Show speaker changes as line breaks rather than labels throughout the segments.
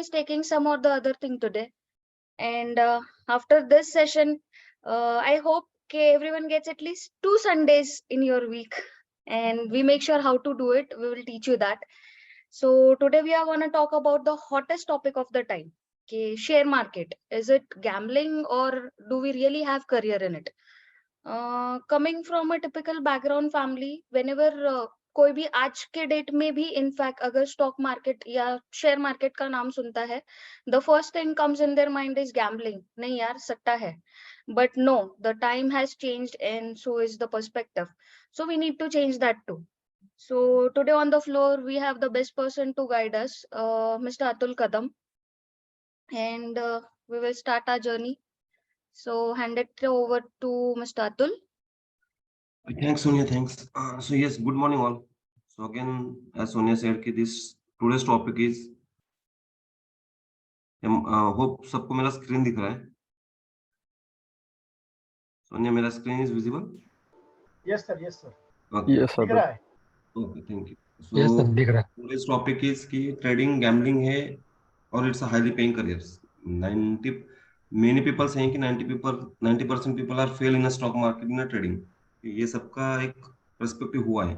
is taking some or the other thing today. And after this session, I hope everyone gets at least 2 Sundays in your week. And we make sure how to do it. We will teach you that. So today we are going to talk about the hottest topic of the time. Okay, share market. Is it gambling or do we really have career in it? Coming from a typical background family, whenever कोई भी आज के date में भी in fact अगर stock market या share market का नाम सुनता है, the first thing comes in their mind is gambling. नहीं यार, सट्टा है. But no, the time has changed and so is the perspective. So we need to change that too. So today on the floor we have the best person to guide us, Mr. Atul Kadam, and we will start our journey. So hand it over to Mr. Atul.
Thanks, Sonia. Thanks. So yes, good morning all. So again, as Sonia said, कि this today's topic is. Hope सबको मेरा screen दिख रहा है. Sonia, मेरा screen is visible?
Yes sir. Yes sir.
Okay.
Yes sir.
दिख रहा है.
Okay, thank you. So
Yes sir, दिख रहा है.
today's topic is कि trading gambling है और it's a highly paying career. Many people saying कि 90% people are fail in a stock market in a trading. ये सबका एक perspective हुआ है.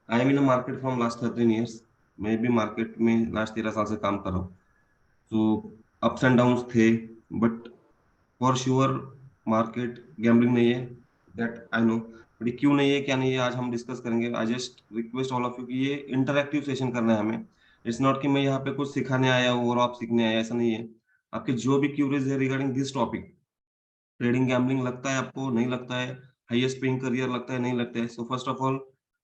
I am in a market from last 13 years. मैं भी market में last 13 साल से काम कर रहा हूँ. So ups and downs थे, but for sure market gambling नहीं है. That I know. बट ये क्यों नहीं है, क्या नहीं है, आज हम डिस्कस करेंगे. I just request all of you कि ये इंटरैक्टिव सेशन करना है हमें. इट्स नॉट कि मैं यहाँ पे कुछ सिखाने आया हूँ और आप सीखने आए, ऐसा नहीं है. आपके जो भी क्यूरीज है regarding this topic, trading gambling लगता है आपको, नहीं लगता है, हाईएस्ट पेइंग करियर लगता है, नहीं लगता है, so first of all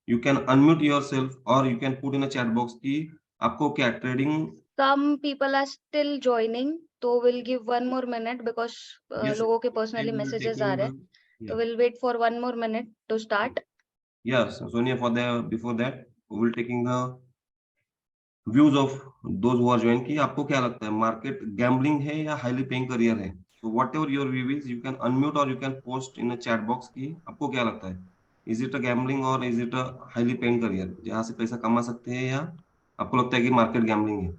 you can unmute yourself और you can put in a chat box कि आपको क्या trading.
Some people are still joining, so we'll give one more minute because लोगों के personally messages आ रहे हैं. So we'll wait for one more minute to start.
Yes, Sonia, before that we will taking the views of those who are joined कि आपको क्या लगता है, market gambling है या हाईली पेइंग करियर है. So whatever your view is, you can unmute or you can post in a chat box कि आपको क्या लगता है, is it a gambling or is it a highly paying career, जहाँ से पैसा कमा सकते हैं, या आपको लगता है कि मार्केट गैम्बलिंग है.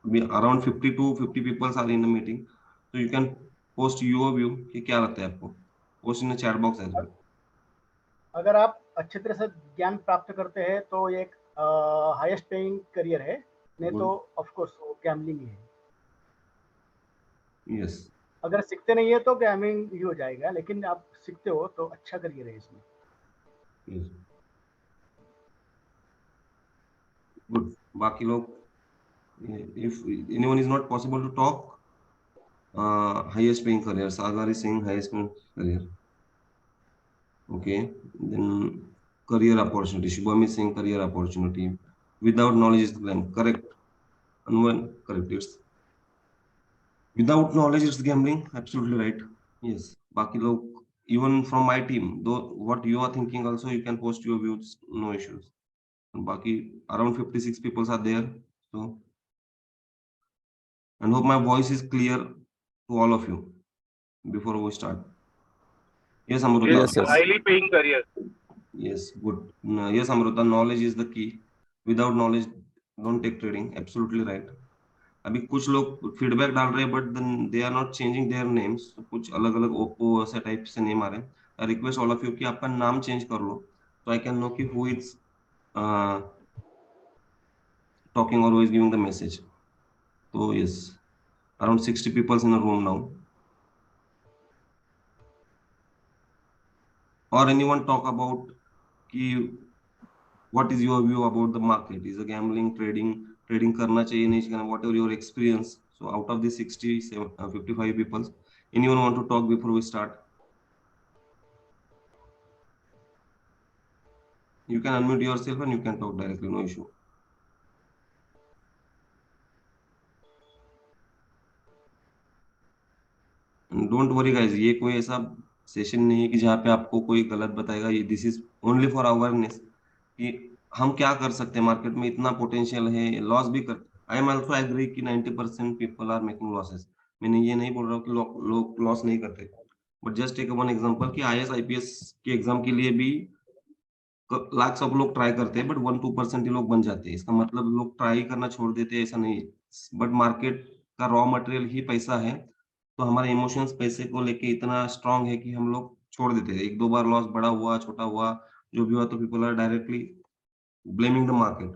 अभी around 50 to 50 people are in a meeting, so you can post your view कि क्या लगता है आपको, post in a chat box as well.
अगर आप अच्छी तरह से ज्ञान प्राप्त करते हैं तो ये एक हाईएस्ट पेइंग करियर है, नहीं तो ऑफ कोर्स वो गैम्बलिंग ही है.
Yes.
अगर सीखते नहीं है तो गैम्बलिंग ही हो जाएगा, लेकिन आप सीखते हो तो अच्छा करियर है इसमें.
Yes. Good. बाकी लोग, if anyone is not possible to talk, highest paying career, Sagar is saying highest paying career. Okay, then career opportunity, Shubham is saying career opportunity. Without knowledge is gambling. Correct. Anwan, correct. It's without knowledge it's gambling. Absolutely right. Yes. बाकी लोग, even from my team, though what you are thinking also, you can post your views, no issues. बाकी around 56 people are there, so and hope my voice is clear to all of you before we start. Yes, Amruta.
Yes, yes.
Highly paying career.
Yes, good. Yes, Amruta, knowledge is the key. Without knowledge, don't take trading. Absolutely right. अभी कुछ लोग feedback डाल रहे हैं, but they are not changing their names. कुछ अलग अलग Oppo ऐसे टाइप से नेम आ रहे हैं. I request all of you कि आपका नाम चेंज कर लो, तो आई कैन नो कि हु इज टॉकिंग और who is giving the message. तो yes, around 60 peoples in a room now. Or anyone talk about कि what is your view about the market, is a gambling, trading करना चाहिए नहीं करना, whatever your experience. So out of the 55 people, anyone want to talk before we start? You can unmute yourself and you can talk directly, no issue. And don't worry guys, ये कोई ऐसा session नहीं है कि जहाँ पे आपको कोई गलत बताएगा. ये this is only for awareness कि हम क्या कर सकते हैं, मार्केट में इतना पोटेंशियल है, लॉस भी कर. आई एम ऑल्सो एग्री कि 90% पीपल आर मेकिंग लॉसेस. मैंने ये नहीं बोल रहा हूँ कि लोग लॉस नहीं करते, but just take one example कि आईएएस आईपीएस के एग्जाम के लिए भी लाख ऑफ लोग ट्राई करते हैं, बट 1-2% ही लोग बन जाते हैं. इसका मतलब लोग ट्राई करना छोड़ देते हैं, ऐसा नहीं है. बट मार्केट का रॉ मटेरियल ही पैसा है, तो हमारे इमोशंस पैसे को लेके इतना स्ट्रांग है कि हम लोग छोड़ देते हैं। 1-2 बार लॉस बड़ा हुआ, छोटा हुआ, जो भी हुआ, तो people are directly blaming the market.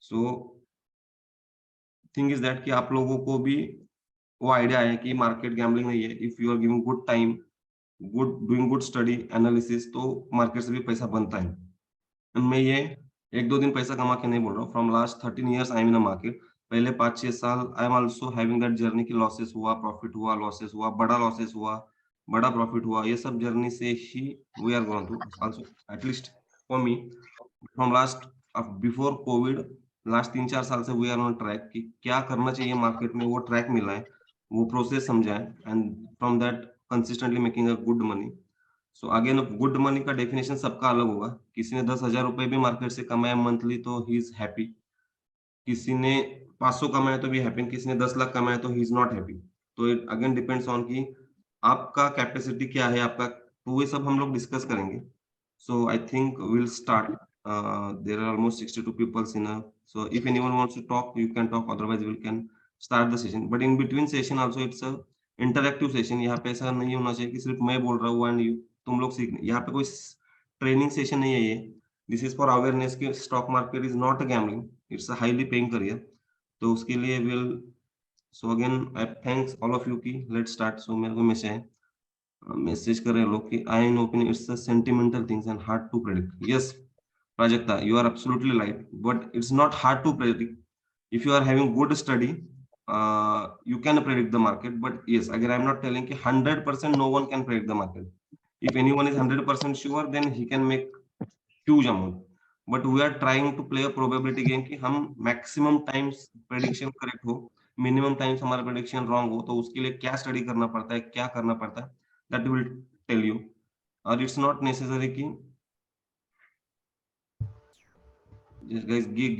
So thing is that कि आप लोगों को भी वो आइडिया है कि मार्केट गैम्बलिंग नहीं है। If you are giving good time, good doing good study analysis, तो मार्केट से भी पैसा बनता है। मैं ये 1-2 दिन पैसा कमा के नहीं बोल रहा हूँ। From last 13 years I am in a market. पहले 5-6 साल I am also having that journey की लॉसेस हुआ, प्रॉफिट हुआ, लॉसेस हुआ, बड़ा लॉसेस हुआ, बड़ा प्रॉफिट हुआ। ये सब जर्नी से ही we are going through also, at least for me. From last before covid, last 3-4 साल से वी आर ऑन ट्रैक कि क्या करना चाहिए मार्केट में, वो ट्रैक मिला है, वो प्रोसेस समझा है, and from that consistently making a good money. So again good money का डेफिनेशन सबका अलग होगा। किसी ने 10,000 रुपए भी मार्केट से कमाए मंथली तो ही इज हैप्पी, किसी ने 500 कमाए तो भी हैप्पी, किसी ने 10 लाख कमाए तो ही इज नॉट हैप्पी। तो इट अगेन डिपेंड्स ऑन कि आपका कैपेसिटी क्या है आपका, तो ये सब हम लोग डिस्कस करेंगे। So I think will start. There are almost 62 peoples in so if anyone wants to talk you can talk, otherwise we can start the session. But in between session also it's a interactive session. यहाँ पे ऐसा नहीं होना चाहिए कि सिर्फ मैं बोल रहा हूँ एंड यू तुम लोग सीख। यहाँ पे कोई ट्रेनिंग सेशन नहीं है ये। दिस इज फॉर अवेयरनेस कि stock market is not a gambling, it's a highly paying career. तो उसके लिए will so again I thanks all of you की लेट्स स्टार्ट। सो मेरे को मैसेज कर रहे हैं लोग कि I in opinion it's a sentimental things and hard to predict. Yes Prajakta, you are absolutely right, but it's not hard to predict if you are having good study. You can predict the market, but yes, again I'm not telling ki 100% no one can predict the market. If anyone is 100% sure, then he can make huge amount, but we are trying to play a probability game कि हम maximum times prediction correct हो, minimum times हमारा prediction wrong हो। तो उसके लिए क्या study करना पड़ता है, क्या करना पड़ता है, that will tell you। और it's not necessary कि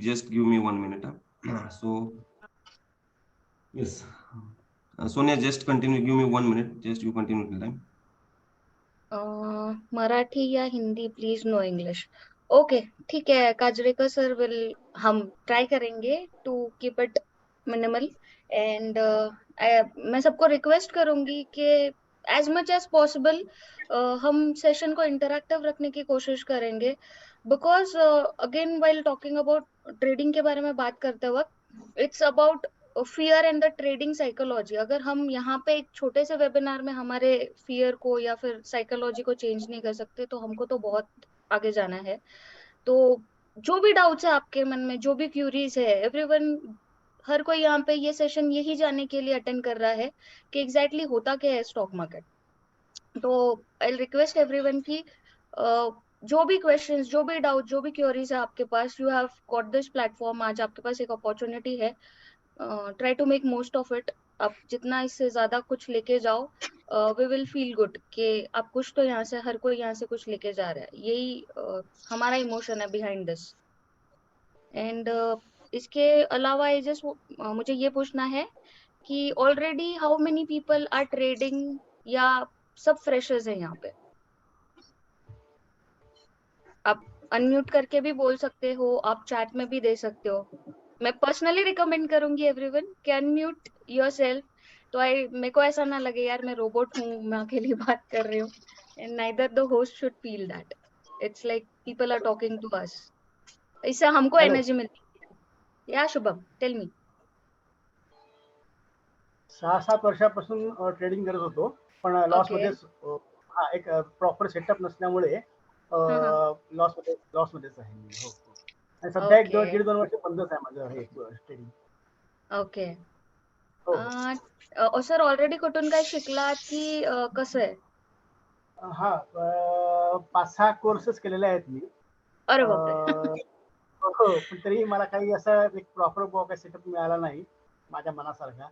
just give me 1 minute। So yes, Sonia, just continue, give me 1 minute, just you continue till time।
Marathi या Hindi, please no English. Okay, ठीक है काजरेकर सर, विल हम ट्राई करेंगे to keep it minimal. And मैं सबको request करूंगी कि एज मच एज पॉसिबल हम सेशन को इंटरैक्टिव रखने की कोशिश करेंगे। Because again while talking about trading के बारे में बात करते वक्त, it's about fear and the trading psychology. अगर हम यहाँ पे एक छोटे से वेबिनार में हमारे फियर को या फिर साइकोलॉजी को चेंज नहीं कर सकते, तो हमको तो बहुत आगे जाना है। तो जो भी डाउट्स है आपके मन में, जो भी क्यूरीज है, एवरीवन, हर कोई यहाँ पे ये सेशन यही जानने के लिए अटेंड कर रहा है कि एग्जैक्टली होता क्या है स्टॉक मार्केट। तो आई रिक्वेस्ट एवरीवन की जो भी क्वेश्चंस, जो भी डाउट, जो भी क्यूरीज है आपके पास, you have got this platform. आज आपके पास एक अपॉर्चुनिटी है, try to make most of it. आप जितना इससे ज्यादा कुछ लेके जाओ, वी विल फील गुड कि आप कुछ तो यहाँ से, हर कोई यहाँ से कुछ लेके जा रहा है। यही हमारा इमोशन है बिहाइंड दिस। एंड इसके अलावा मुझे ये पूछना है कि already how many people are trading, या सब फ्रेशर्स हैं यहाँ पे? आप अनम्यूट करके भी बोल सकते हो, आप चैट में भी दे सकते हो। मैं पर्सनली रिकमेंड करूंगी एवरीवन कि अनम्यूट योरसेल्फ, तो मेरे को ऐसा ना लगे यार मैं रोबोट हूँ, मैं अकेली बात कर रही हूँ। And neither the host should feel that it's like people are talking to us. इससे हमको
हेलो,
एनर्जी मिलती है। या शुभम, टेल मी।
6-7 वर्षापासून ट्रेडिंग करत होतो, पण लॉस
ओके,
मध्येच हा एक प्रॉपर सेटअप नसल्यामुळे
हाँ,
लॉसमध्येच आहे मी। हो हो, आणि सध्या एक
ओके,
1.5-2 वर्ष बंदच आहे माझं हे ट्रेडिंग।
ओके।
हो हो,
सर ऑलरेडी कुठून काय शिकलात की कसं आहे?
हा 5-6 कोर्सेस केलेले आहेत मी।
अरे बापरे.
अं, हो, पण तरी मला काही असं एक प्रॉपर सेटअप मिळाला नाही माझ्या मनासारखा।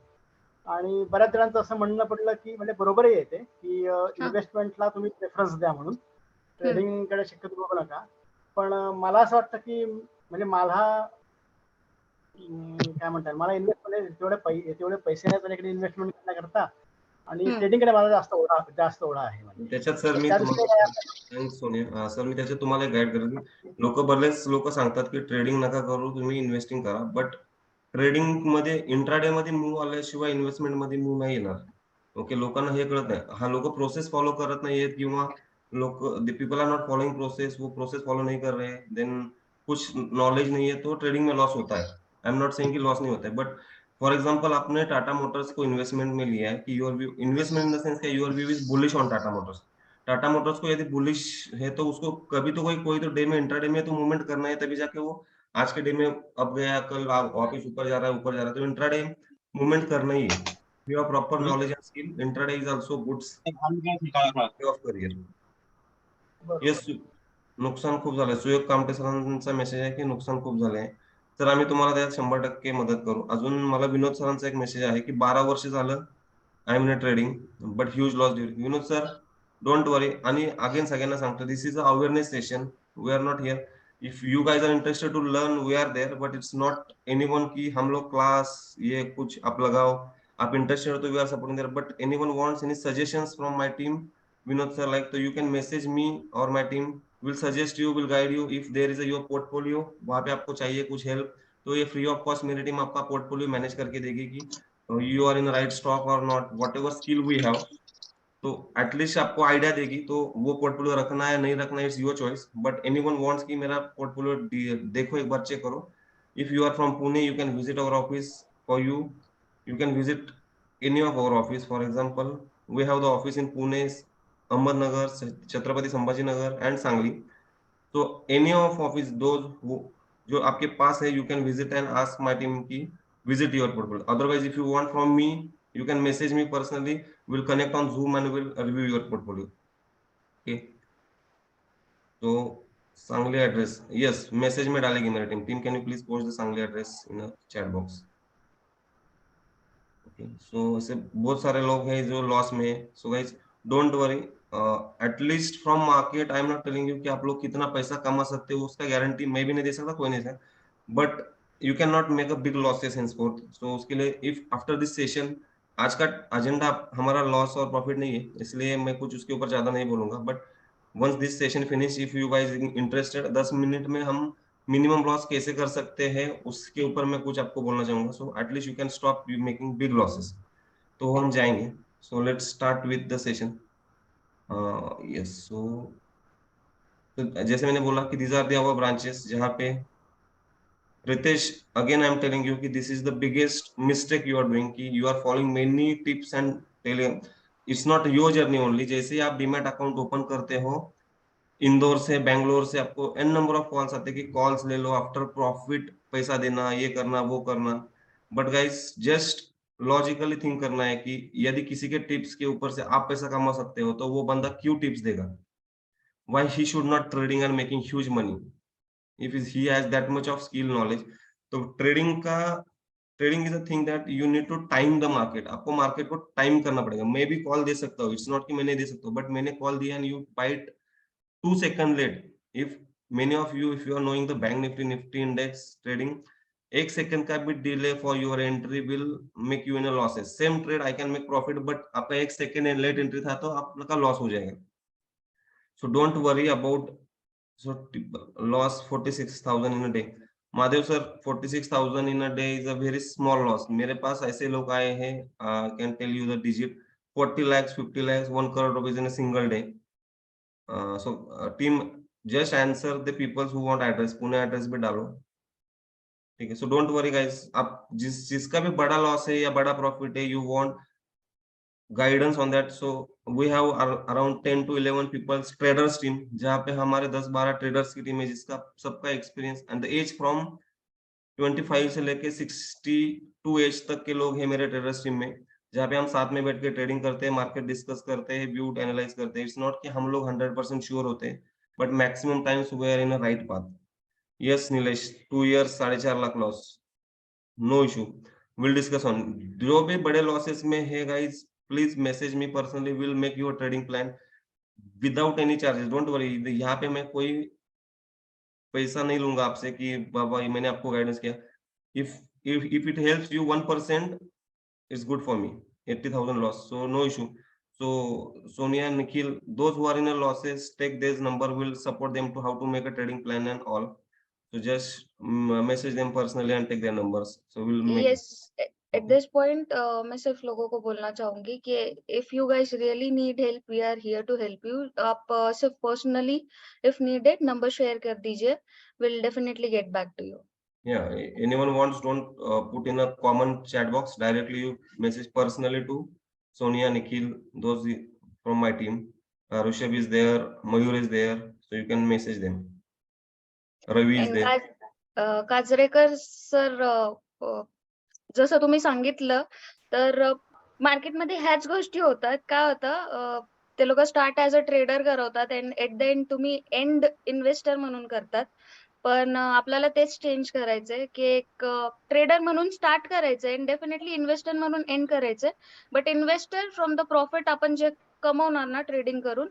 आणि बऱ्याच जणांचं असं म्हणणं पडलं की म्हणजे बरोबरही आहे ते की
हाँ,
इन्व्हेस्टमेंटला तुम्ही प्रेफरन्स द्या म्हणून,
हम्म,
ट्रेडिंगकडे शक्यतो बघू नका। पण मला असं वाटतं की म्हणजे मला काय म्हणतात, मला इन्व्हेस्टमेंट तेवढे पैसे नाही त्याच्याकडे इन्व्हेस्टमेंट करण्याकरता, आणि
हम्म,
ट्रेडिंगकडे माझा जास्त ओढा आहे म्हणजे।
त्याच्यात सर
तर
मी
त्या
तुम्हाला
दृष्टीने
थँक्स सोनिया। सर मी त्याच्यात तुम्हाला गाईड करेन। बरेच लोक सांगतात की ट्रेडिंग नका करू, तुम्ही इन्व्हेस्टिंग करा, बट ट्रेडिंग मध्ये इंट्राडे मध्ये मूव्ह आल्याशिवाय इन्व्हेस्टमेंट मध्ये मूव्ह नाही येणार. ओके, लोकांना हे कळत नाही. हा, लोक प्रोसेस फॉलो करत नाहीयेत किंवा लोक people are not following process, वो प्रोसेस फॉलो नहीं कर रहे, देन कुछ नॉलेज नहीं है तो ट्रेडिंग में लॉस होता है. आई एम नॉट सेइंग कि लॉस नहीं होता है, बट फॉर एग्जांपल आपने टाटा मोटर्स को इन्वेस्टमेंट में लिया है कि your view investment in the sense कि your view is bullish on Tata Motors. Tata Motors को यदि बुलिश है तो उसको कभी तो कोई तो डे में इंट्राडे में तो मूवमेंट करना है, तभी जाके वो आज के डे में अब गया, कल वापस ऊपर जा रहा है, ऊपर जा रहा है, तो इंट्राडे मूवमेंट करना ही है. You have proper knowledge and skill, intraday is also good of career. Yes, नुकसान खूप झालंय. सुयोग कामटे सरांचा मेसेज आहे की नुकसान खूप झालंय. तर आम्ही तुम्हाला त्यात 100% मदत करू. अजून मला विनोद सरांचा एक मेसेज आहे की 12 वर्ष झालं I am in trading but huge loss during. Vinod sir, don't worry. आणि अगेन सगळ्यांना सांगतो, this is a awareness session. We are not here. If you guys are interested to learn, we are there, but it's not anyone की हम लोग class ये कुछ आप लगाओ. आप इंटरेस्टेड हो तो we are supporting there, but anyone wants any suggestions from my team, Vinod sir, like, so you can message me or my team will suggest you, will guide you. If there is a your portfolio, वहाँ पे आपको चाहिए कुछ help, तो ये free of cost मेरी team आपका portfolio manage करके देगी कि you are in right stock और not, whatever skill we have. तो एटलीस्ट आपको आइडिया देगी. तो वो पोर्टफोलियो रखना है नहीं रखना है, it's your choice. But anyone wants कि मेरा पोर्टफोलियो देखो, एक बार चेक करो. If you are from Pune, you can visit our office for you can visit any of our office. For example, we have the office in Pune, Ahmednagar, Chhatrapati Sambhajinagar and Sangli. So any of office those who जो आपके पास है, you can visit and ask my team की visit your portfolio. Otherwise, if you want from me, you can message me personally. We'll connect on Zoom and we'll review your portfolio. Okay. So Sangli address, yes, message में डालेगी मेरी team. Team, can you please post the Sangli address in the chat box? सो ऐसे बहुत सारे लोग हैं जो loss में है. So guys, don't worry. At least from market I am not telling you कि आप लोग कितना पैसा कमा सकते हो, उसका गारंटी मैं भी नहीं दे सकता, कोई नहीं सकता, but you can not make a big losses in sport. So उसके लिए इफ आफ्टर दिस सेशन, आज का एजेंडा हमारा लॉस और प्रॉफिट नहीं है, इसलिए मैं कुछ उसके ऊपर ज्यादा नहीं बोलूंगा. But once this session finish, if you guys interested, 10 minute में हम मिनिमम लॉस कैसे कर सकते हैं उसके ऊपर मैं कुछ आपको बोलना चाहूंगा. So at least you can stop making big losses. तो हम जाएंगे. So let's start with the session. Yes, so जैसे मैंने बोला कि these are the our branches जहाँ पे Ritesh, again I am telling you कि this is the biggest mistake you are doing कि you are following many tips and telling. It's not your journey only. जैसे ही आप डीमैट अकाउंट ओपन करते हो, इंदौर से, बैंगलोर से आपको एन नंबर ऑफ कॉल्स आते हैं कि कॉल्स ले लो, आफ्टर प्रॉफिट पैसा देना, ये करना, वो करना. But guys, just logically think करना है कि यदि किसी के टिप्स के ऊपर से आप पैसा कमा सकते हो, तो वो बंदा क्यों टिप्स देगा? Why he should not trading and making huge money if he has that much of skill knowledge. तो trading is a thing that you need to time the market. आपको मार्केट को टाइम करना पड़ेगा. मैं भी call दे सकता हूँ, it's not कि मैं नहीं दे सकता हूँ, बट मैंने कॉल दिया and you bite 2 seconds late. If many of you, if you are knowing the bank nifty index trading, 1 second का भी delay for your entry will make you in a losses. Same trade I can make profit, but आपका 1 second late entry था तो आपका loss हो जाएगा. So don't worry about loss 46,000 in a day. Madhav sir, 46,000 in a day is a very small loss. मेरे पास ऐसे लोग आए हैं, can tell you the digit, 40 lakhs, 50 lakhs, 1 crore rupees in a single day. Team, just answer the peoples who want address. Pune address भी डालो, ठीक है. So don't worry guys. आप जिसका भी बड़ा लॉस है या बड़ा प्रॉफिट है, you want guidance on that. So we have around 10 to 11 peoples traders team, जहाँ पे हमारे 10-12 ट्रेडर्स की टीम है, जिसका सबका experience and the age from 25 से लेके 62 एज तक के लोग हैं मेरे ट्रेडर्स टीम में, जहाँ पे हम साथ में बैठ के ट्रेडिंग करते हैं, मार्केट डिस्कस करते हैं, व्यू एनालाइज करते हैं. इट्स नॉट कि हम लोग 100% श्योर होते हैं, but maximum times we are in a right path. Yes Nilesh, 2 years 4.5 lakh loss, no issue, will discuss on. जो भी बड़े लॉसेस में है guys, please message me personally, will make your trading plan without any charges. Don't worry, यहाँ पे मैं कोई पैसा नहीं लूंगा आपसे कि बाबा मैंने आपको गाइडेंस किया. if it helps you 1%, it's good for me. 80,000 loss, so no issue. So Sonia and Nikhil, those who are in a losses, take this number, will support them to how to make a trading plan and all. So just message them personally and take their numbers. So we'll make.
Yes, at this point मैं सिर्फ लोगों को बोलना चाहूंगी कि if you guys really need help, we are here to help you. आप सिर्फ personally if needed number share कर दीजिए, we'll definitely get back to you.
Yeah, anyone wants, don't put in a common chat box. Directly you message personally to Sonia, Nikhil, those from my team. Rishabh is there, Mayur is there, so you can message them. Ravi is
And
there.
Kajrekar sir जसं तुम्ही सांगितलं तर मार्केटमध्ये ह्याच गोष्टी होतात. काय होतं ते लोक स्टार्ट ऍज अ ट्रेडर करवतात अँड एट द एंड तुम्ही एंड इन्व्हेस्टर म्हणून करतात. पण आपल्याला तेच चेंज करायचंय की एक ट्रेडर म्हणून स्टार्ट करायचंय अँड डेफिनेटली इन्व्हेस्टर म्हणून एंड करायचंय. But investor from the profit आपण जे कमवणार ना ट्रेडिंग करून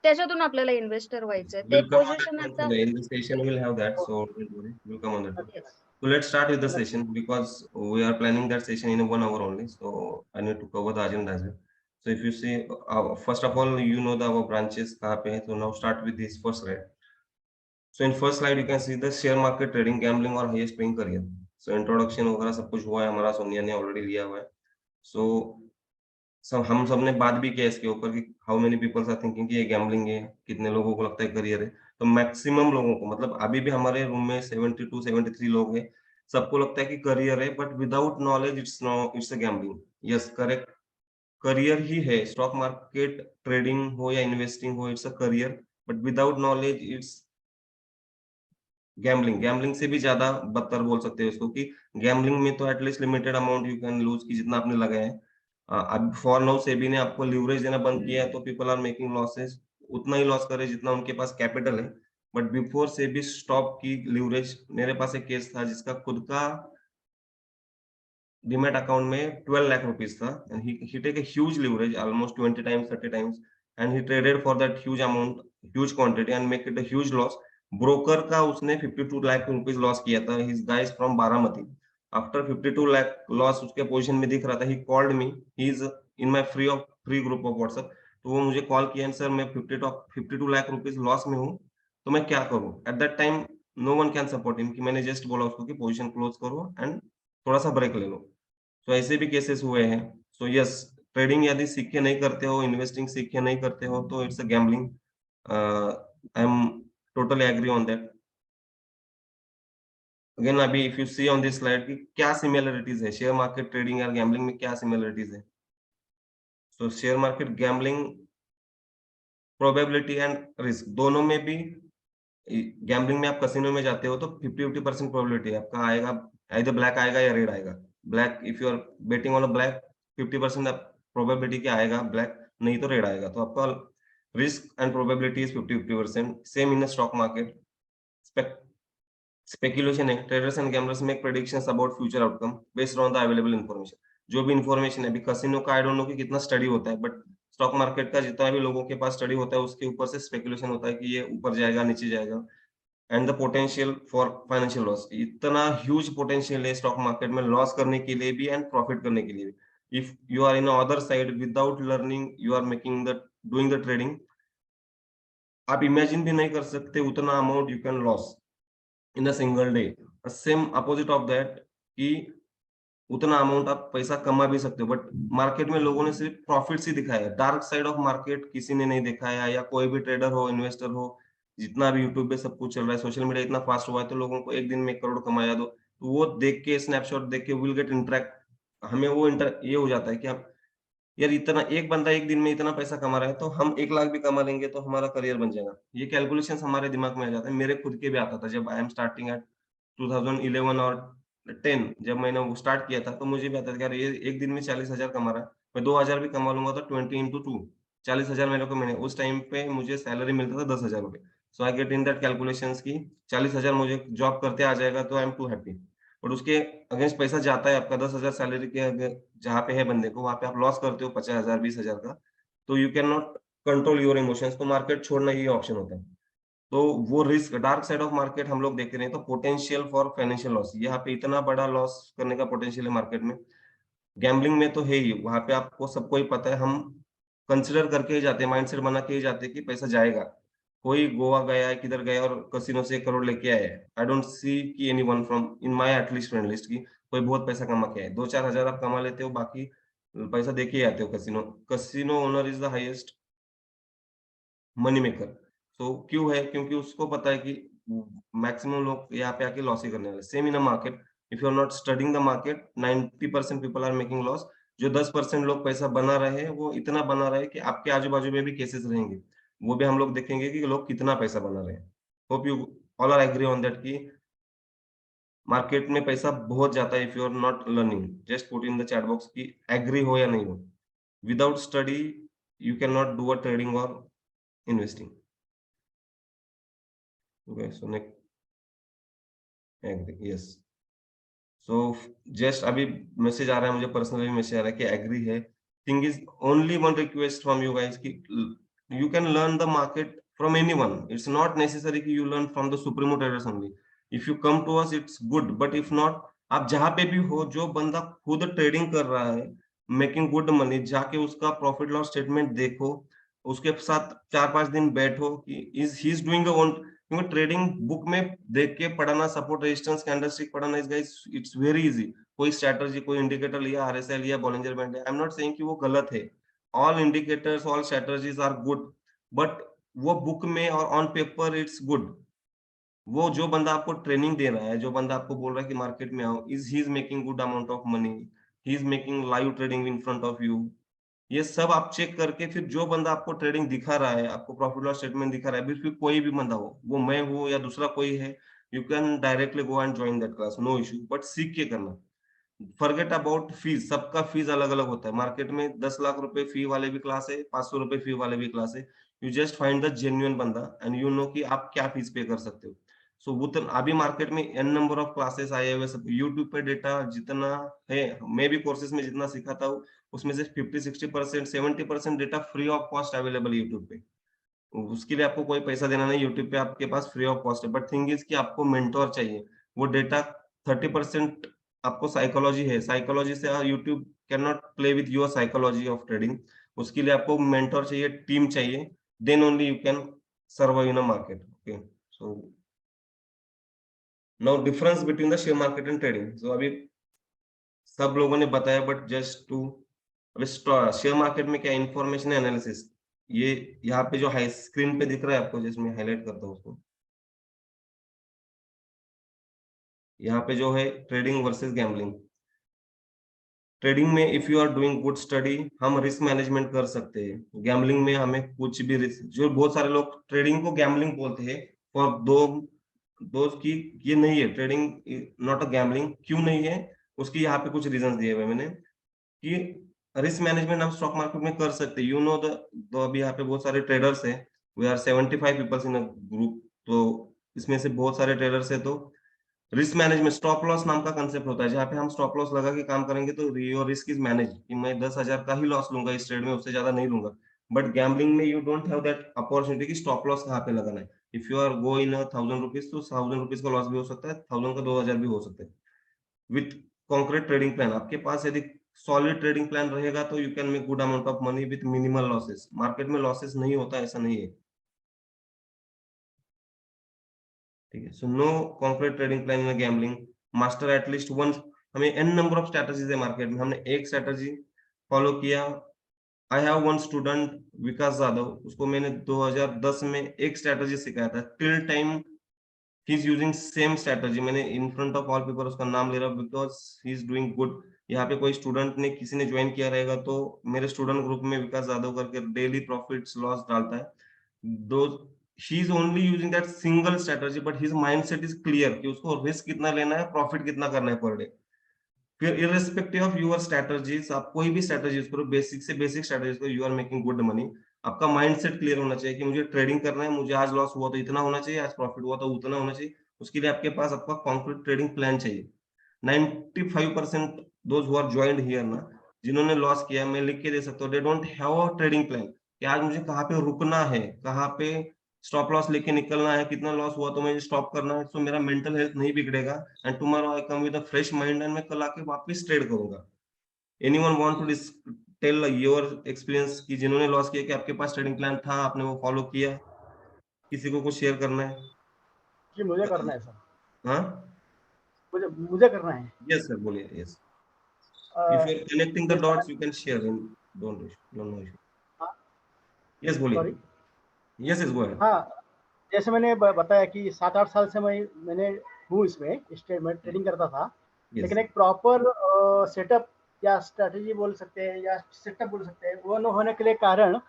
त्याच्यातून आपल्याला इन्व्हेस्टर व्हायचंय. ते
We'll come on
position
that
आता
in the session. We'll have that. So don't worry. We'll come on that.
नक्कीच.
So let's start with the session because we are planning that session in 1 hour only. So I need to cover the agenda as well. So if you see, first of all, you know our branches kahan pe hai. So now start with this first slide. So in first slide you can see the share market, trading, gambling और highest paying career. So introduction वगैरह सब कुछ हुआ है हमारा, सोनिया ने already लिया हुआ है. So हम सब ने बात भी किया इसके ऊपर कि how many peoples are thinking कि ये गैम्बलिंग है, कितने लोगों को लगता है करियर है. तो मैक्सिमम लोगों को, मतलब अभी भी हमारे रूम में 72 73 लोग हैं, सबको लगता है कि करियर है, but without knowledge it's a gambling. Yes, correct, career ही है. स्टॉक मार्केट ट्रेडिंग हो या इन्वेस्टिंग हो, it's a career, but without knowledge it's gambling. Gambling से भी ज्यादा बदतर बोल सकते हैं उसको कि गैम्बलिंग में तो at least limited amount you can lose की जितना आपने लगाया है. अब फॉर नाउ सेबी ने आपको लीवरेज देना बंद किया है तो पीपल आर मेकिंग लॉसेस. उतना ही लॉस करे जितना उनके पास कैपिटल है. बट बिफोर सेबी स्टॉप की लीवरेज, मेरे पास एक केस था जिसका खुद का डीमैट अकाउंट में 12 लाख रुपीस था and he take a huge leverage almost 20 times 30 times and he traded for that huge amount, huge quantity and make it a huge loss. Broker का उसने 52 लाख रुपीस लॉस किया था. His guys from Baramati. After 52 lakh loss उसके position में दिख रहा था. He called me, he is in my free group of WhatsApp. तो वो मुझे कॉल किया एंड सर मैं 52 लाख रुपीस लॉस में हूँ, तो मैं क्या करूँ. At that time no one can support him कि मैंने जस्ट बोला उसको कि पोजीशन क्लोज करो एंड थोड़ा सा ब्रेक ले लो. तो ऐसे भी केसेस हुए हैं. सो यस, ट्रेडिंग यदि सीख के नहीं करते हो, इन्वेस्टिंग सीख के नहीं करते हो तो it's a gambling. I am totally agree on that. Again अभी if you see on this slide कि क्या सिमिलरिटीज है शेयर मार्केट, ट्रेडिंग और गैम्बलिंग में, क्या सिमिलरिटीज है. So share market, gambling, probability and risk दोनों में भी. गैम्बलिंग में आप कसिनो में जाते हो तो 50-50% प्रोबेबिलिटी आपका आएगा, आइदर ब्लैक आएगा या रेड आएगा. Black, if you are betting on a black, 50% probability क्या आएगा ब्लैक, नहीं तो रेड आएगा. तो आपका risk and probability is 50-50%. Same in stock market. Speculation है. Traders and gamblers make predictions about future outcome based on the available information. जो भी इन्फॉर्मेशन है, अभी कसिनो का आई डोंट नो कि कितना स्टडी होता है, बट स्टॉक मार्केट का जितना भी लोगों के पास स्टडी होता है उसके ऊपर से स्पेकुलेशन होता है कि ये ऊपर जाएगा, नीचे जाएगा. And the potential for financial loss, इतना ह्यूज पोटेंशियल है स्टॉक मार्केट में लॉस करने के लिए भी एंड प्रॉफिट करने के लिए भी. If you are in other side without learning, you are making the doing the trading, आप इमेजिन भी नहीं कर सकते उतना amount you can loss in a single day. Same opposite of that कि उतना अमाउंट आप पैसा कमा भी सकते हो, बट मार्केट में लोगों ने सिर्फ प्रॉफिट्स ही दिखाया है. डार्क साइड ऑफ मार्केट किसी ने नहीं दिखाया. या कोई भी ट्रेडर हो, इन्वेस्टर हो, जितना भी यूट्यूब पे सब कुछ चल रहा है, सोशल मीडिया इतना फास्ट हुआ है तो लोगों को एक दिन में 1 करोड़ कमाया दो, तो वो देख के, स्नैपशॉट देख के विल गेट इंटरेक्ट. हमें वो ये हो जाता है कि आप यार इतना एक बंदा एक दिन में इतना पैसा कमा रहा है तो हम 1 लाख भी कमा लेंगे तो हमारा करियर बन जाएगा. ये कैलकुलेशंस हमारे दिमाग में आ जाता है. मेरे खुद के भी आता था जब आई एम स्टार्टिंग एट 2011 और 10, जब मैंने वो स्टार्ट किया था तो मुझे भी आता था कि यार ये एक दिन में 40,000 कमा रहा है, मैं 2,000 भी कमा लूंगा तो 20 into 2, 40,000 मेरे को महीने. उस टाइम पे मुझे सैलरी मिलता था 10,000 रुपए. So I get in that calculations की 40,000 मुझे जॉब करते आ जाएगा तो I am too happy. But उसके अगेंस्ट पैसा जाता है आपका 10,000 सैलरी के जहाँ पे है बंदे को, वहां पे आप लॉस करते हो 50,000 20,000 का, तो you can not control your emotions. तो मार्केट छोड़ना ही ऑप्शन होता है. तो वो risk, dark side of market हम लोग देख रहे हैं. तो पोटेंशियल फॉर फाइनेंशियल लॉस, यहाँ पे इतना बड़ा लॉस करने का पोटेंशियल है मार्केट में. गैम्बलिंग में तो है ही, वहां पे आपको सबको ही पता है. हम कंसिडर करके ही जाते हैं, माइंडसेट बना के ही जाते हैं कि पैसा जाएगा. कोई गोवा गया है, किधर गया और कसिनो से 1 करोड़ लेके आया है। आई डोंट सी कि anyone from in my at least friend list की कोई बहुत पैसा कमा के आया है। 2-4 हजार आप कमा लेते हो, बाकी पैसा दे के ही आते हो casino. Casino owner is the highest money maker. So क्यों है? क्योंकि उसको पता है कि मैक्सिमम लोग यहाँ पे आके लॉस ही करने वाले। Same in a market, if you are not studying the market, 90% people are making loss. जो 10% लोग पैसा बना रहे हैं, वो इतना बना रहे हैं कि आपके आजू-बाजू में भी केसेस रहेंगे। वो भी हम लोग देखेंगे कि लोग कितना पैसा बना रहे हैं। Hope you all are agree on that कि मार्केट में पैसा बहुत जाता है if you are not learning. Just put in the chat box कि एग्री हो या नहीं हो। Without study you can not do a trading और investing. Okay, so next, agree, yes. So just अभी मैसेज आ रहा है मुझे, पर्सनली मैसेज आ रहा है कि एग्री है। Thing is only one request from you guys कि you can learn the market from anyone. It's not necessary कि you learn from the supremo traders only. If you come to us it's good, but if not, आप जहां पे भी हो, जो बंदा खुद ट्रेडिंग कर रहा है, मेकिंग गुड मनी, जाके उसका प्रॉफिट लॉस स्टेटमेंट देखो, उसके साथ 4-5 दिन बैठो कि इज ही इज डूइंग क्योंकि ट्रेडिंग बुक में देख के पढ़ना, सपोर्ट रेजिस्टेंस कैंडलस्टिक पढ़ना is guys it's very easy. कोई स्ट्रेटजी, कोई इंडिकेटर लिया, आरएसआई लिया, बॉलिंजर बैंड लिया, आई एम नॉट सेइंग कि वो गलत है। All indicators, all strategies are good, but वो बुक में और ऑन पेपर इट्स गुड। वो जो बंदा आपको ट्रेनिंग दे रहा है, जो बंदा आपको बोल रहा है कि मार्केट में आओ, is he is making good amount of money, he is making live trading in front of you. ये सब आप चेक करके फिर जो बंदा आपको ट्रेडिंग दिखा रहा है, आपको प्रॉफिट लॉस स्टेटमेंट दिखा रहा है, फिर कोई भी बंदा हो, वो मैं हूँ या दूसरा कोई है, you can directly go and join that class, no issue, but सीख के करना। फॉरगेट अबाउट फीस, सबका फीस अलग अलग होता है। मार्केट में 10 लाख रुपए फी वाले भी क्लास है, 500 रुपए फी वाले भी क्लास है। You just find the genuine बंदा एंड यू नो कि आप क्या फीस पे कर सकते हो। सो वो तो अभी मार्केट में एन नंबर ऑफ क्लासेस आए हुए, सब यूट्यूब पे डेटा जितना है, मैं भी कोर्सेज में जितना सिखाता हूँ, उसमें से 50-60%, 70% data free of cost available है यूट्यूब पे। उसके लिए आपको कोई पैसा देना नहीं, यूट्यूब पे आपके पास फ्री ऑफ कॉस्ट है। बट थिंग इज कि आपको मेंटोर चाहिए। वो डेटा 30% आपको साइकोलॉजी है, साइकोलॉजी से YouTube can not play with your psychology of trading. उसके लिए आपको मेंटोर चाहिए, टीम चाहिए, then only you can survive in a market. Okay, so now difference between the share market and trading. So अभी सब लोगों ने बताया, बट जस्ट टू, अभी शेयर मार्केट में क्या इंफॉर्मेशन है, एनालिसिस। ये यहाँ पे जो हाई स्क्रीन पे दिख रहा है आपको, जिसमें हाईलाइट करता हूँ उसको, यहाँ पे जो है ट्रेडिंग वर्सेस गैम्बलिंग। ट्रेडिंग में if you are doing good study, हम रिस्क मैनेजमेंट कर सकते हैं। गैम्बलिंग में हमें कुछ भी रिस्क, जो बहुत सारे लोग ट्रेडिंग को गैम्बलिंग बोलते हैं, फॉर दो दोस्त की ये नहीं है, ट्रेडिंग नॉट अ गैम्बलिंग। क्यों नहीं है? उसकी यहाँ पे कुछ रीजंस दिए हुए मैंने कि रिस्क मैनेजमेंट हम स्टॉक मार्केट में कर सकते हैं। यू नो द, तो अभी यहाँ पे बहुत सारे ट्रेडर्स हैं, we are 75 peoples in a group, तो इसमें से बहुत सारे ट्रेडर्स है। तो रिस्क मैनेजमेंट, स्टॉप लॉस नाम का कंसेप्ट होता है, जहाँ पे हम स्टॉप लॉस लगा के काम करेंगे तो योर रिस्क इज मैनेज, कि मैं 10,000 का ही लॉस लूंगा इस ट्रेड में, उससे ज्यादा नहीं लूंगा। बट गैम्बलिंग में you don't have that opportunity कि स्टॉप लॉस कहाँ पे लगाना है। If you are go in 1,000 rupees, तो 1,000 रुपीज का लॉस भी हो सकता है, 1,000 का 2,000 भी हो सकता है। विथ कॉन्क्रीट ट्रेडिंग प्लान, आपके पास यदि सॉलिड ट्रेडिंग प्लान रहेगा तो you can make good amount of money with minimal losses. Market में लॉसेस नहीं होता, ऐसा नहीं है, ठीक है। So no concrete trading plan in gambling. Master at least one, हमें एन नंबर ऑफ स्ट्रेटजीज है मार्केट में, हमने एक स्ट्रेटजी फॉलो किया। I have one student Vikas Jadhav, उसको मैंने 2010 में एक स्ट्रेटजी सिखाया था, till time he is using same strategy. मैंने in front of all people उसका नाम ले रहा हूँ because he is doing good. यहाँ पे कोई स्टूडेंट ने, किसी ने ज्वाइन किया रहेगा तो मेरे स्टूडेंट ग्रुप में विकास जाधव करके डेली प्रॉफिट्स लॉस डालता है। दो, she is only using that single strategy, but his mindset is clear कि उसको रिस्क कितना लेना है, प्रॉफिट कितना करना है पर डे। फिर इररेस्पेक्टिव ऑफ यूर स्ट्रेटजीज, आप कोई भी स्ट्रेटजी यूज करो, बेसिक से बेसिक स्ट्रेटजीज करो, you are making good money. आपका माइंडसेट क्लियर होना चाहिए कि मुझे ट्रेडिंग करना है, मुझे आज लॉस हुआ तो इतना होना चाहिए, आज प्रॉफिट हुआ तो उतना होना चाहिए। उसके लिए आपके पास आपका कॉन्क्रीट ट्रेडिंग प्लान चाहिए। 95% those who are joined here ना, जिन्होंने लॉस किया, मैं लिख के दे सकता हूँ, they don't have a trading plan कि आज मुझे कहाँ पे रुकना है, कहाँ पे स्टॉप लॉस लेके निकलना है, कितना लॉस हुआ तो मुझे स्टॉप करना है, तो मेरा मेंटल हेल्थ नहीं बिगड़ेगा। And tomorrow I come with a fresh mind and मैं कल आके वापस ट्रेड करूंगा। Anyone want to tell your experience कि जिन्होंने लॉस किया, कि आपके पास ट्रेडिंग प्लान था, आपने वो फॉलो किया? किसी को कुछ शेयर करना है?
जी मुझे करना है सर,
हाँ,
मुझे करना है।
यस सर, बोलिए। Yes,
uh,
if you are connecting the
जैसे
dots you can share in, don't know issue.
हाँ,
यस, बोलिए।
Sorry.
Yes yes, go ahead.
हाँ, जैसे मैंने बताया कि 7-8 साल से मैंने हूँ इसमें, स्टेट में ट्रेडिंग करता था,
यस
लेकिन एक प्रॉपर सेटअप या स्ट्रैटेजी बोल सकते हैं या सेटअप बोल सकते हैं, वो न होने के लिए कारण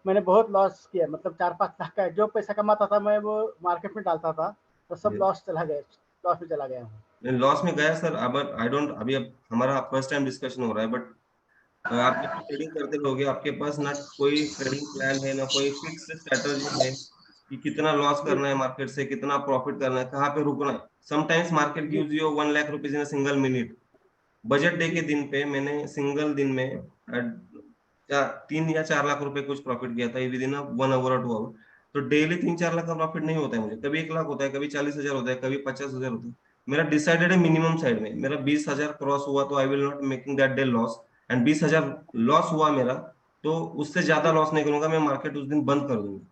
मैंने बहुत लॉस किया। मतलब 4-5 लाख का जो पैसा कमाता था मैं वो मार्केट में डालता था, तो सब
यस,
लॉस में चला गया हूँ।
लॉस में गया सर। अब आई डोंट, अभी अब हमारा फर्स्ट टाइम डिस्कशन हो रहा है, बट आप जब ट्रेडिंग करते रहोगे आपके पास ना कोई ट्रेडिंग प्लान है ना कोई फिक्स स्ट्रेटजी है कि कितना लॉस
जी
करना है मार्केट से, कितना प्रॉफिट करना है, कहाँ पे रुकना है। समटाइम्स मार्केट
जी
gives you 1 lakh rupees in single minute. Budget day के
जी
दिन पे मैंने सिंगल दिन में 3 या 4 लाख रुपए कुछ प्रॉफिट किया था विद इन 1 आवर और 2 आवर। तो डेली 3-4 लाख का प्रॉफिट नहीं होता है मुझे, कभी 1 लाख होता है, कभी 40,000 होता है, कभी 50,000 होता है। मेरा डिसाइडेड है मिनिमम साइड में, मेरा 20,000 क्रॉस हुआ तो I will not making that day loss, and 20,000 loss हुआ मेरा तो उससे ज्यादा
जी
लॉस नहीं करूंगा, मैं मार्केट उस दिन बंद कर दूंगा।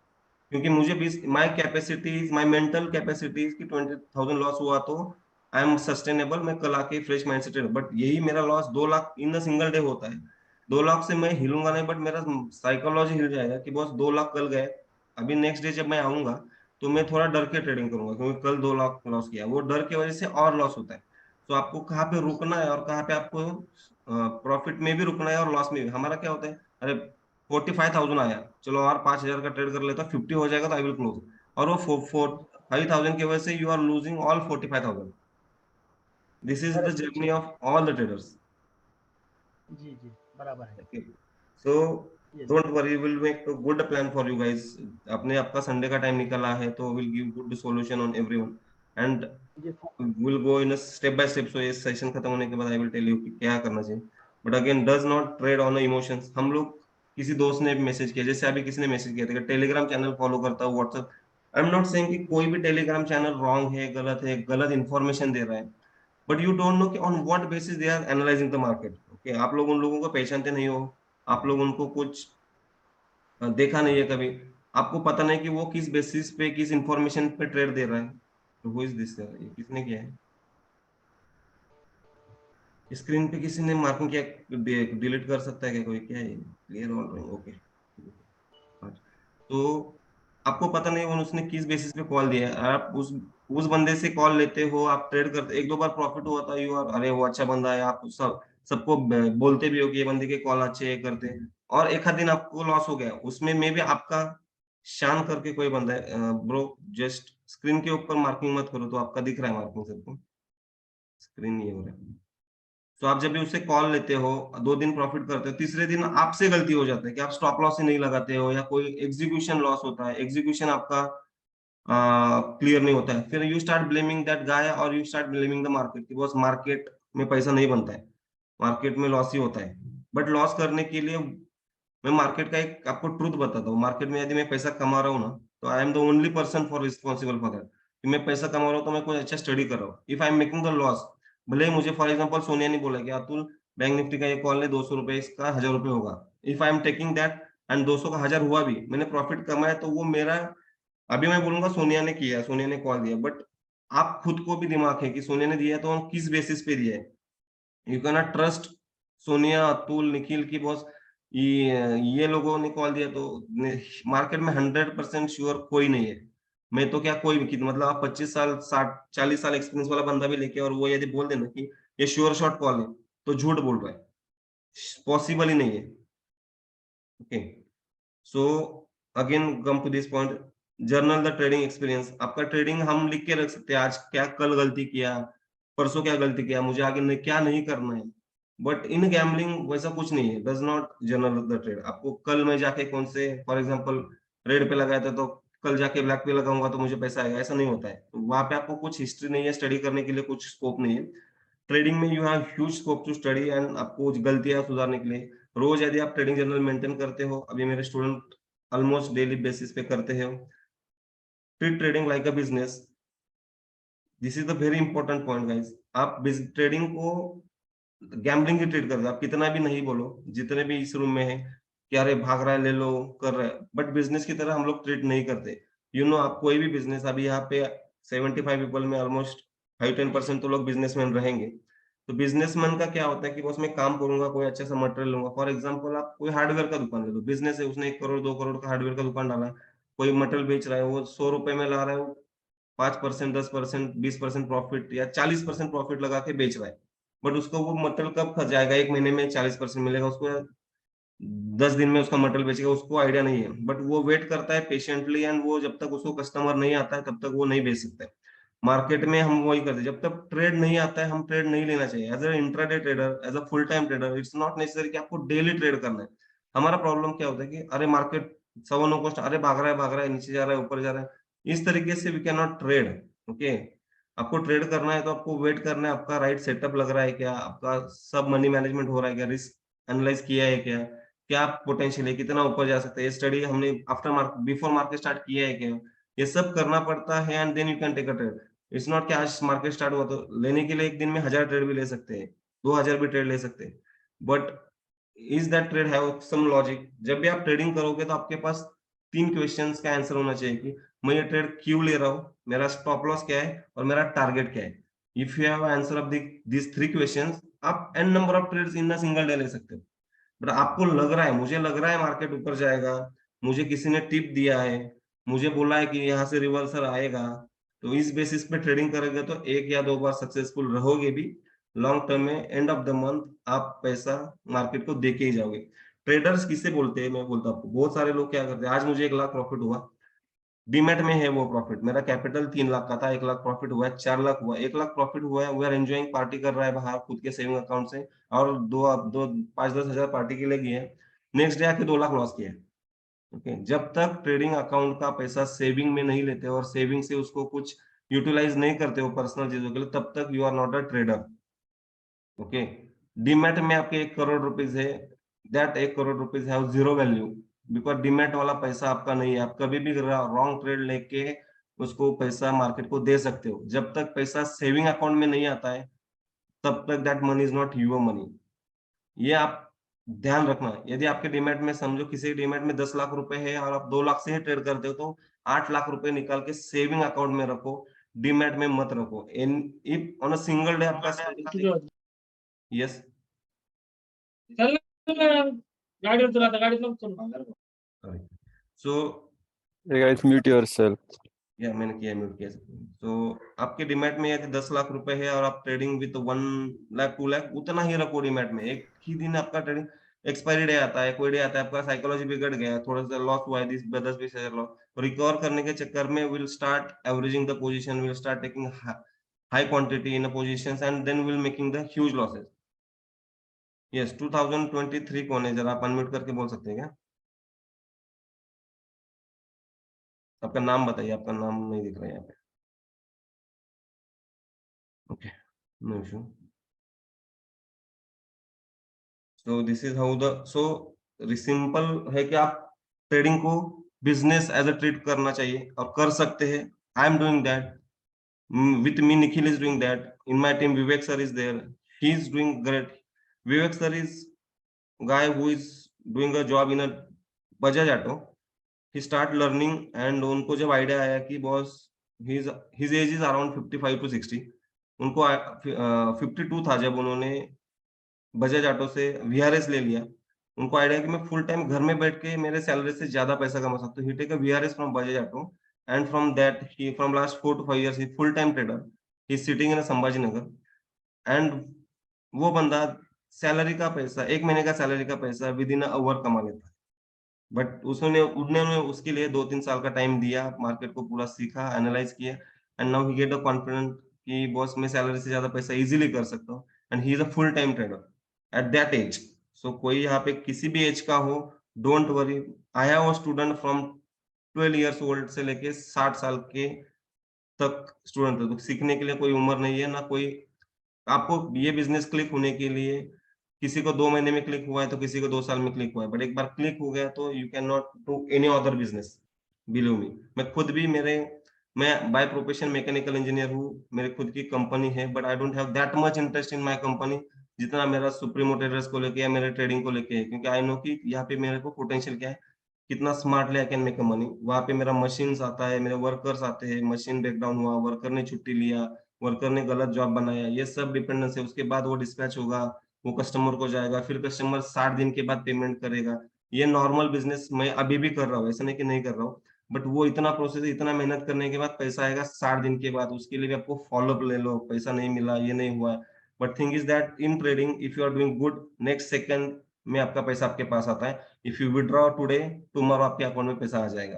क्योंकि मुझे 20, my capacity, my mental capacity की 20,000 लॉस हुआ तो आई एम सस्टेनेबल, मैं कल आके फ्रेश माइंड से ट्रेड। बट यही मेरा loss 2 lakh in a single day होता है। 2 लाख से मैं हिलूंगा नहीं, बट मेरा साइकोलॉजी हिल जाएगा कि बॉस 2 लाख कल गए। अभी नेक्स्ट डे जब मैं आऊंगा तो मैं थोड़ा डर के ट्रेडिंग करूंगा, क्योंकि कल 2 लाख लॉस किया, वो डर की वजह से और लॉस होता है। तो आपको कहाँ पे रुकना है और कहाँ पे आपको प्रॉफिट में भी रुकना है और लॉस में भी। हमारा क्या होता है, अरे 45,000 आया, चलो और 5,000 का ट्रेड कर लेता, 50 हो जाएगा तो आई विल क्लोज। और वो 5,000 की वजह से you are losing all 45,000। This is the
correct.
Journey of all the traders.
जी जी, बराबर है।
Okay. So
yes.
don't worry, we'll make a good plan for you guys. अपने आपका संडे का टाइम निकला है तो we'll give good solution on everyone, and
जी
we'll go in a step by step. So ये सेशन खत्म होने के बाद I will tell you कि क्या करना चाहिए। But again, does not trade on emotions। हम लोग, किसी दोस्त ने मैसेज किया, जैसे अभी किसी ने मैसेज किया था कि टेलीग्राम चैनल फॉलो करता हूँ, WhatsApp. I am not saying कि कोई भी टेलीग्राम चैनल रॉन्ग है, गलत इन्फॉर्मेशन दे रहा है, बट यू डोंट नो कि on what basis they are analysing the market. Okay, आप लोग उन लोगों को पहचानते नहीं हो, आप लोग उनको कुछ देखा नहीं है कभी, आपको पता नहीं कि वो किस बेसिस पे, किस इंफॉर्मेशन पे ट्रेड दे रहा है। तो हु इज दिस, ये किसने किया है? स्क्रीन पे किसी ने मार्किंग किया, डिलीट कर सकता है क्या कोई? क्या है? Clear all, okay. तो आपको पता नहीं वो उसने किस बेसिस पे कॉल दिया है, आप उस बंदे से कॉल लेते हो, आप ट्रेड करते, 1-2 बार प्रॉफिट हुआ था, यू आर अरे वो अच्छा बंदा है, आप सबको बोलते भी हो कि ये बंदे के कॉल अच्छे हैं, करते हैं, और एक आध दिन आपको लॉस हो गया उसमें, मे भी आपका शान करके कोई बंदा है, ब्रो जस्ट स्क्रीन के ऊपर मार्किंग मत करो, तो आपका दिख रहा है मार्किंग सबको, स्क्रीन ये हो रहा है। तो आप जब भी उससे कॉल लेते हो, 2 दिन प्रॉफिट करते हो, तीसरे दिन आपसे गलती हो जाता है कि आप स्टॉप लॉस ही नहीं लगाते हो, या कोई एग्जीक्यूशन लॉस होता है, एग्जीक्यूशन आपका क्लियर नहीं होता है, फिर you start blaming that guy, और you start blaming the market कि बस मार्केट में पैसा नहीं बनता है, मार्केट में लॉस ही होता है। बट लॉस करने के लिए मैं मार्केट का एक आपको ट्रूथ बताता हूँ, मार्केट में यदि मैं पैसा कमा रहा हूँ ना, तो I am the only person for responsible for that कि मैं पैसा कमा रहा हूँ तो मैं कोई अच्छा स्टडी कर रहा हूँ। If I am making the loss, भले ही मुझे फॉर एग्जाम्पल सोनिया ने बोला कि अतुल बैंक निफ्टी का ये कॉल है, 200 रुपए इसका 1,000 रुपए होगा, if I am taking that and 200 का 1,000 हुआ भी, मैंने प्रॉफिट कमाया, तो वो मेरा, अभी मैं बोलूंगा सोनिया ने किया, सोनिया ने कॉल दिया, बट आप खुद को भी दिमाग है कि सोनिया ने दिया है तो हम किस बेसिस पे दिया है। You can not trust Sonia, Atul, Nikhil की बॉस ये लोगों ने कॉल दिया तो मार्केट में 100% श्योर कोई नहीं है। मैं तो क्या, कोई भी मतलब आप 25 साल, 60-40 साल एक्सपीरियंस वाला बंदा भी लेके और वो यदि बोल देना कि ये श्योर शॉट कॉल है, तो झूठ बोल रहा है, पॉसिबल ही नहीं है। Okay, so again come to this point, journal the trading experience. आपका ट्रेडिंग हम लिख के रख सकते हैं, आज क्या, कल गलती किया, परसों क्या गलती किया, मुझे आगे क्या नहीं करना है। बट इन गैम्बलिंग वैसा कुछ नहीं है, does not journal the trade. आपको कल मैं जाके कौन से, फॉर एग्जांपल रेड पे लगाया था तो कल जाके ब्लैक पे लगाऊंगा तो मुझे पैसा आएगा, ऐसा नहीं होता है। तो वहां पे आपको कुछ हिस्ट्री नहीं है, स्टडी करने के लिए कुछ स्कोप नहीं है। ट्रेडिंग में you have huge scope to study and आपको गलतियां सुधारने के लिए रोज यदि आप ट्रेडिंग जर्नल मेंटेन करते हो, अभी मेरे स्टूडेंट ऑलमोस्ट डेली बेसिस पे करते हो, treat trading like a business. This is the very important point guys. आप ट्रेडिंग को गैम्बलिंग ही ट्रीट करते हो, आप कितना भी नहीं बोलो, जितने भी इस रूम में है कि अरे भाग रहा है ले लो, कर रहा है, बट बिजनेस की तरह हम लोग ट्रीट नहीं करते। आप कोई भी बिजनेस, अभी यहाँ पे 75 पीपल में ऑलमोस्ट 5-10% तो लोग बिजनेसमैन रहेंगे। तो बिजनेसमैन का क्या होता है कि बस मैं काम करूंगा, कोई अच्छा सा मटेरियल लूंगा। फॉर एग्जांपल आप कोई हार्डवेयर का दुकान ले लो, बिजनेस है, उसने 1 करोड़ 2 करोड़ का हार्डवेयर का दुकान डाला है, कोई मटेरियल बेच रहा है, वो 100 रुपए में ला रहा है, वो 5%, 10%, 20% प्रॉफिट या 40% प्रॉफिट लगा के बेच रहा है। बट उसको वो मटेरियल कब खर्च जाएगा, 1 महीने में 40% मिलेगा उसको, 10 दिन में उसका मटेरियल बेचेगा, उसको आइडिया नहीं है। बट वो वेट करता है पेशेंटली, एंड वो जब तक उसको कस्टमर नहीं आता है तब तक वो नहीं बेच सकता है। मार्केट में हम वही करते हैं, जब तक ट्रेड नहीं आता है हम ट्रेड नहीं लेना चाहिए। As a intraday trader, as a full time trader, it's not necessary कि आपको डेली ट्रेड करना है। हमारा प्रॉब्लम क्या होता है कि अरे मार्केट 9:15 को अरे भाग रहा है, नीचे जा रहा है, ऊपर जा रहा है, इस तरीके से we can not trade. Okay, आपको ट्रेड करना है तो आपको वेट करना है, आपका राइट सेटअप लग रहा है क्या, आपका सब मनी मैनेजमेंट हो रहा है क्या, रिस्क एनालाइज किया है क्या, क्या पोटेंशियल है, कितना ऊपर जा सकते हैं, स्टडी हमने after market before market start किया है क्या, ये सब करना पड़ता है। And then you can take a trade. It's not कि आज मार्केट स्टार्ट हुआ तो लेने के लिए एक दिन में 1000 ट्रेड भी ले सकते हैं, 2000 भी ट्रेड ले सकते हैं। But is that trade have some logic? जब भी आप ट्रेडिंग करोगे तो आपके पास 3 क्वेश्चंस का आंसर होना चाहिए कि मैं ये ट्रेड क्यों ले रहा हूँ, मेरा स्टॉप लॉस क्या है और मेरा टारगेट क्या है। If you have answer of this 3 questions, आप an number of trades in a single day ले सकते हो। बट आपको लग रहा है, मुझे लग रहा है मार्केट ऊपर जाएगा, मुझे किसी ने टिप दिया है, मुझे बोला है कि यहाँ से रिवर्सल आएगा, तो इस बेसिस पे ट्रेडिंग करेंगे तो 1 या 2 बार सक्सेसफुल रहोगे भी। लॉन्ग टर्म में एंड ऑफ द मंथ आप पैसा मार्केट को देके ही जाओगे। ट्रेडर्स किसे बोलते हैं, मैं बोलता हूँ आपको, बहुत सारे लोग क्या करते हैं, आज मुझे 1 लाख प्रॉफिट हुआ, डीमैट में है वो प्रॉफिट, मेरा कैपिटल 3 लाख का था, 1 लाख प्रॉफिट हुआ है, 4 लाख हुआ, 1 लाख प्रॉफिट हुआ है, वी आर एंजॉइंग, पार्टी कर रहा है बाहर खुद के सेविंग अकाउंट से, और 5-10 हजार पार्टी के लिए किए, नेक्स्ट डे आके 2 लाख लॉस किया। ओके, जब तक ट्रेडिंग अकाउंट का पैसा सेविंग में नहीं लेते और सेविंग से उसको कुछ यूटिलाइज नहीं करते हो पर्सनल चीजों के लिए, तब तक you are not a trader. Okay, demat में आपके 1 करोड़ रुपीज है, that 1 crore rupees have zero value, because demat वाला पैसा आपका नहीं है। आप कभी भी रॉन्ग ट्रेड लेके उसको पैसा मार्केट को दे सकते हो। जब तक पैसा सेविंग अकाउंट में नहीं आता है तब तक that money is not your money. ये आप ध्यान रखना। यदि आपके डीमैट में, समझो किसी डीमैट में 10 लाख रुपए है और आप 2 लाख से ही ट्रेड करते हो, तो 8 लाख रुपए निकाल के सेविंग अकाउंट में रखो, डीमैट में मत रखो। In if on a single day आपका, यस,
चल ना, गाडीवर तुला आता गाडीत नको चलू.
सो
Hey guys, mute yourself.
या मैंने किया, म्यूट किया। तो आपके डीमैट में यदि 10 लाख रुपए है और आप ट्रेडिंग विद 1 लाख 2 लाख, उतना ही रखो डीमैट में। एक ही दिन आपका ट्रेडिंग एक्सपायरी डे आता है, कोई डे आता है आपका साइकोलॉजी बिगड़ गया, थोड़ा सा लॉस हुआ है, 10-20 हजार लॉस, रिकवर करने के चक्कर में will start averaging the position, will start taking high quantity in positions and then will making the huge losses. Yes, 2023 कौन है, जरा आप अनम्यूट करके बोल सकते हैं क्या? आपका नाम बताइए, आपका नाम नहीं दिख रहा है यहाँ पे। Okay, no issue. So this is how the, so simple है कि आप ट्रेडिंग को बिजनेस एज अ ट्रीट करना चाहिए और कर सकते हैं। I am doing that, with me Nikhil is doing that, in my team Vivek sir is there, he is doing great. Vivek sir is guy who is doing a job in a Bajaj Auto. He start learning and उनको जब idea आया कि boss, his age is around 55 to 60, उनको 52 था जब उन्होंने Bajaj auto से VRS ले लिया। उनको आइडिया कि मैं फुल टाइम घर में बैठ के मेरे सैलरी से ज्यादा पैसा कमा सकता हूँ। He take a VRS from Bajaj Auto and from that he from last 4 to 5 years he full time trader, he sitting in Sambhaji Nagar. And वो बंदा सैलरी का पैसा, 1 महीने का सैलरी का पैसा विद इन आवर कमा लेता है। बट उन्होंने उसके लिए 2-3 साल का टाइम दिया, मार्केट को पूरा सीखा, एनालाइज किया, and now he get a confident कि बॉस मैं सैलरी से ज्यादा पैसा इजीली कर सकता हूँ, and he is a full time trader at that age. So कोई यहाँ पे किसी भी एज का हो, don't worry. I have a student from 12 years old से लेके 60 साल के तक स्टूडेंट है, तो सीखने के लिए कोई उम्र नहीं है ना कोई। आपको ये बिजनेस क्लिक होने के लिए किसी को 2 महीने में क्लिक हुआ है तो किसी को 2 साल में क्लिक हुआ है, बट एक बार क्लिक हो गया तो you can not do any other business, believe me. मैं खुद भी मैं बाय प्रोफेशन मैकेनिकल इंजीनियर हूँ, मेरे खुद की कंपनी है, but I don't have that much interest in my company जितना मेरा सुप्रीमो ट्रेडर्स को लेके या मेरे ट्रेडिंग को लेके है, क्योंकि आई नो कि यहाँ पे मेरे को पोटेंशियल क्या है कितना smartly I can make a money. वहां पे मेरा मशीन्स आता है, मेरे वर्कर्स आते हैं, मशीन ब्रेकडाउन हुआ, वर्कर ने छुट्टी लिया, वर्कर ने गलत जॉब बनाया, ये सब डिपेंडेंस है। उसके बाद वो डिस्पैच होगा, वो कस्टमर को जाएगा, फिर कस्टमर 60 दिन के बाद पेमेंट करेगा। ये नॉर्मल बिजनेस मैं अभी भी कर रहा हूँ, ऐसा नहीं कि नहीं कर रहा हूँ, बट वो इतना प्रोसेस, इतना मेहनत करने के बाद पैसा आएगा 60 दिन के बाद। उसके लिए भी आपको फॉलोअप ले लो, पैसा नहीं मिला, ये नहीं हुआ। But thing is that in trading if you are doing good, next second में आपका पैसा आपके पास आता है। If you withdraw today, tomorrow आपके अकाउंट में पैसा आ जाएगा।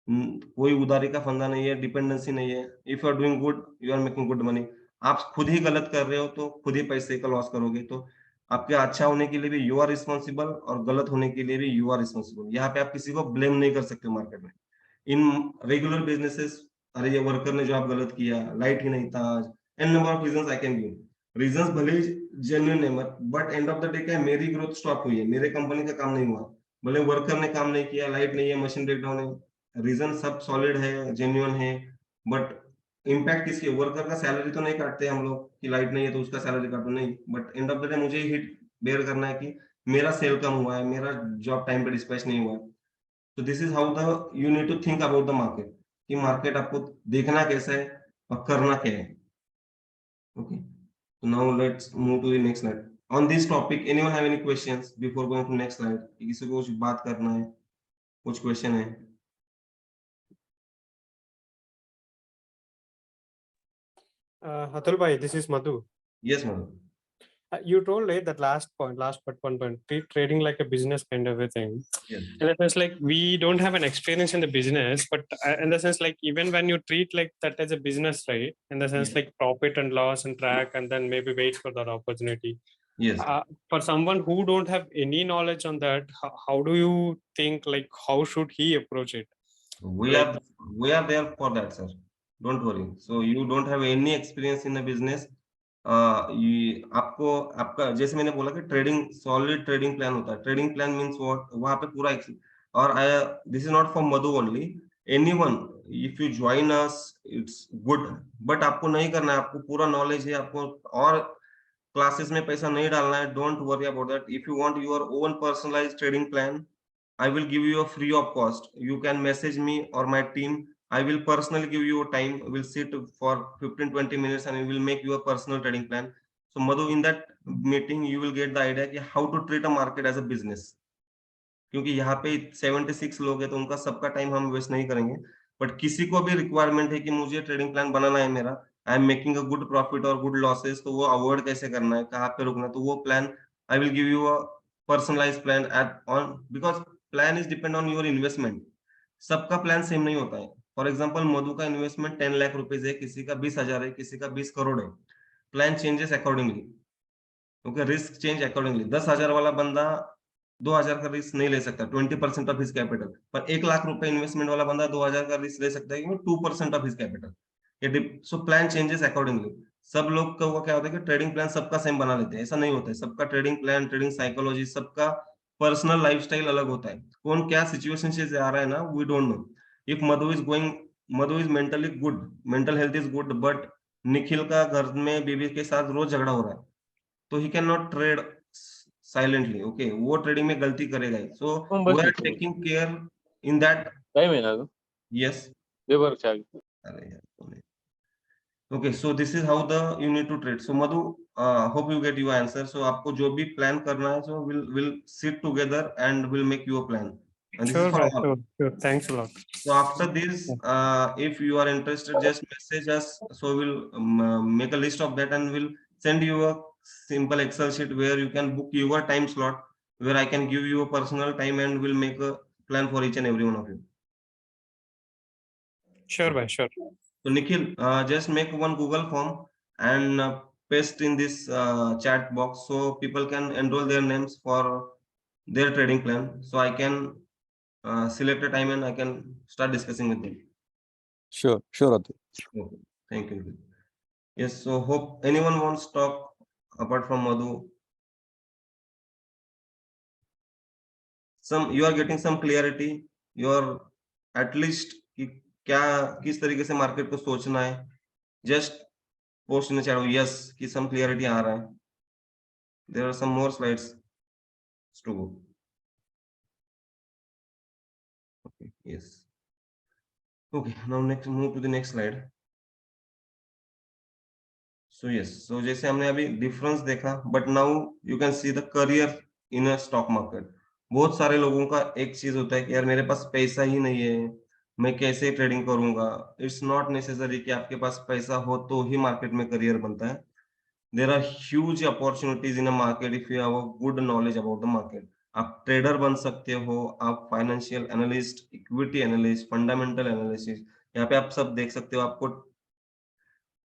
कोई उधारी का फंदा नहीं है, डिपेंडेंसी नहीं है। If you are doing good, you are making good money. आप खुद ही गलत कर रहे हो तो खुद ही पैसे का लॉस करोगे। तो आपके अच्छा होने के लिए भी यू आर रिस्पॉन्सिबल, और गलत होने के लिए भी यू आर रिस्पॉन्सिबल। यहाँ पे आप किसी को ब्लेम नहीं कर सकते मार्केट में। इन रेगुलर बिजनेसेस, अरे ये वर्कर ने जॉब गलत किया, लाइट ही नहीं था आज, an number of reasons I can give. Reasons भले ही जेन्युइन है, but end of the day क्या है, मेरी ग्रोथ स्टॉप हुई है, मेरे कंपनी का काम नहीं हुआ। भले वर्कर ने काम नहीं किया, लाइट नहीं है, मशीन ब्रेकडाउन है, रीजन सब सॉलिड है, जेन्युइन है, बट इम्पैक्ट किसके, वर्कर का सैलरी तो नहीं काटते हम लोग कि लाइट नहीं है तो उसका सैलरी काटो, नहीं। But end of the day मुझे हिट बेयर करना है कि मेरा सेल कम हुआ है, मेरा जॉब टाइम पे डिस्पैच नहीं हुआ है। तो this is how the you need to think about the market, कि मार्केट आपको देखना कैसा है और करना क्या है। ओके, so now let's move to the next slide. On this topic, anyone have any questions before going to next slide? किसी को कुछ बात करना है, कुछ क्वेश्चन है?
Atul bhai, this is Madhu.
Yes, madam.
You told that last but one point, treat trading like a business kind of a thing.
Yes.
In the sense, like we don't have an experience in the business, but in the sense, like even when you treat like that as a business, right? In the sense,
Yes.
like profit and loss and track, and then maybe wait for that opportunity.
Yes.
For someone who don't have any knowledge on that, how do you think, like how should he approach it?
We are there for that, sir. Don't worry. So you don't have any experience in the business. आपको आपका जैसे मैंने बोला कि trading, solid trading plan होता है। Trading plan means what, वहां पे पूरा और this is not for Madhu only, anyone if you join us it's good, but आपको नहीं करना है, आपको पूरा नॉलेज है, आपको और क्लासेस में पैसा नहीं डालना है। Don't worry about that. If you want your own personalised trading plan, I will give you a free of cost. You can message me or my team. I will personally give you a time. We'll sit for 15-20 minutes and we will make you a personal trading plan. So Madhu, in that meeting, you will get the idea कि how to treat a market as a business. क्योंकि यहाँ पे 76 लोग हैं तो उनका सबका time हम वेस्ट नहीं करेंगे। बट किसी को भी रिक्वायरमेंट है कि मुझे ट्रेडिंग प्लान बनाना है मेरा, I am making a good profit और गुड लॉसेस, तो वो अवॉइड कैसे करना है, कहाँ पे रुकना है, तो वो plan I will give you a personalised plan at on, because plan is depend on your investment. सबका प्लान सेम नहीं होता है। फॉर एग्जाम्पल मधु का इन्वेस्टमेंट 10 लाख रुपीज है, किसी का 20,000 है, किसी का 20 करोड़ है। प्लान चेंजेस अकॉर्डिंगली, क्योंकि रिस्क चेंज अकॉर्डिंगली। 10,000 वाला बंदा 2,000 का रिस्क नहीं ले सकता, 20% ऑफ हिज कैपिटल, पर 1 लाख रुपए इन्वेस्टमेंट वाला बंदा 2,000 का रिस्क ले सकता है कि 2% of his capital. So plan changes accordingly. सब लोग का वो क्या होता है कि ट्रेडिंग प्लान सबका सेम बना लेते हैं, ऐसा नहीं होता है। सबका ट्रेडिंग प्लान, ट्रेडिंग साइकोलॉजी, सबका पर्सनल लाइफस्टाइल अलग होता है। कौन क्या सिचुएशन से आ रहा है ना, we don't know. If Madhu is mentally good, mental health is good, but Nikhil का घर में बीवी के साथ रोज झगड़ा हो रहा है, तो he can not trade silently. Okay, वो ट्रेडिंग में गलती करेगा। So we are taking care in that.
Time है ना?
यस,
पेपर चाहिए।
अरे यार। Okay, so this is how the you need to trade. So Madhu, hope you get your answer. So आपको जो भी plan करना है, so we'll sit together and we'll make you a plan. And this
Sure,
is for all.
sure. Thanks a lot.
So after this, if you are interested, just message us. So we'll make a list of that and we'll send you a simple Excel sheet where you can book your time slot, where I can give you a personal time and we'll make a plan for each and every one of you.
Sure, bhai, sure.
So Nikhil, just make one Google form and paste in this chat box so people can enroll their names for their trading plan. So I can select a time and I can start discussing with them.
Sure, Atul.
Okay. Thank you. Yes, so hope anyone wants to talk apart from Madhu. You are getting some clarity. You are at least क्या किस तरीके से market को सोचना है, just post in chat yes कि some clarity आ रहा है। There are some more slides to go. Yes. Okay, now next move to the next slide. So yes, so जैसे हमने अभी डिफरेंस देखा, but now you can see the career in a stock market. बहुत सारे लोगों का एक चीज होता है कि यार मेरे पास पैसा ही नहीं है, मैं कैसे ट्रेडिंग करूंगा. इट्स नॉट नेसेसरी कि आपके पास पैसा हो तो ही मार्केट में करियर बनता है. There are huge opportunities in a market if you have a good knowledge about the market. आप ट्रेडर बन सकते हो, आप financial analyst, equity analyst, fundamental analysis, यहाँ पे आप सब देख सकते हो. आपको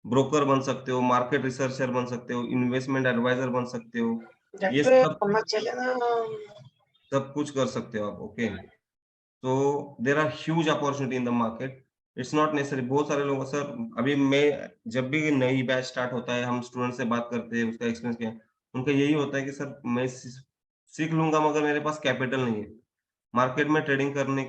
ब्रोकर बन सकते हो, मार्केट रिसर्चर बन सकते हो, इन्वेस्टमेंट एडवाइजर बन सकते हो. ये सब कुछ कर सकते हो आप. ओके, तो there are huge opportunity in the market. It's not necessary. बहुत सारे लोग सर, अभी मैं जब भी नई बैच स्टार्ट होता है, हम स्टूडेंट से बात करते हैं, उसका एक्सपीरियंस क्या है, उनका यही होता है कि सर मैं सीख लूंगा मगर मेरे पास कैपिटल नहीं है मार्केट में ट्रेडिंग करने.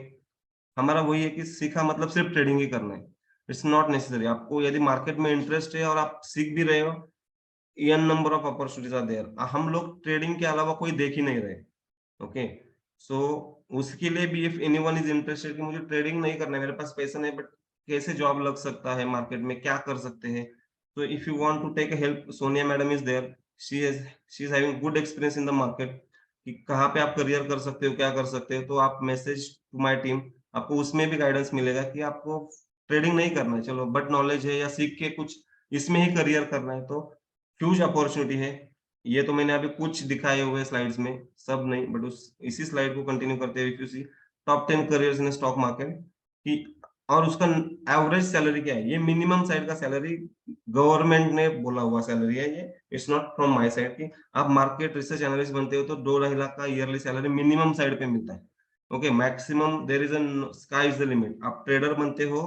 हमारा वही है कि सीखा मतलब सिर्फ ट्रेडिंग ही करना है. It's not necessary. आपको यदि मार्केट में इंटरेस्ट है और आप सीख भी रहे हो, n number of opportunities are there. हम लोग ट्रेडिंग के अलावा कोई देख ही नहीं रहे. ओके, सो उसके लिए भी इफ एनीवन इज इंटरेस्टेड कि मुझे ट्रेडिंग नहीं करना है, मेरे पास पैसा नहीं, बट कैसे जॉब लग सकता है मार्केट में, क्या कर सकते हैं, तो if you want to take a help, Sonia madam is there. She is having good experience in the market कि कहाँ पे आप करियर कर सकते हो, क्या कर सकते हो. तो आप मैसेज टू माय टीम, आपको उसमें भी गाइडेंस मिलेगा कि आपको ट्रेडिंग नहीं करना है चलो, बट नॉलेज है या सीख के कुछ इसमें ही करियर करना है, तो ह्यूज अपॉर्चुनिटी है. ये तो मैंने अभी कुछ दिखाए हुए स्लाइड्स में, सब नहीं, बट उस इसी स्लाइड को कंटिन्यू करते हुए, if you see top 10 careers in stock market कि, और उसका एवरेज सैलरी क्या है, ये मिनिमम साइड का सैलरी गवर्नमेंट ने बोला हुआ सैलरी है ये. It's not from my side कि आप मार्केट रिसर्च एनालिस्ट बनते हो तो 2-2.5 लाख का ईयरली सैलरी मिनिमम साइड पे मिलता है. Okay, maximum there is a sky is the limit. आप ट्रेडर बनते हो,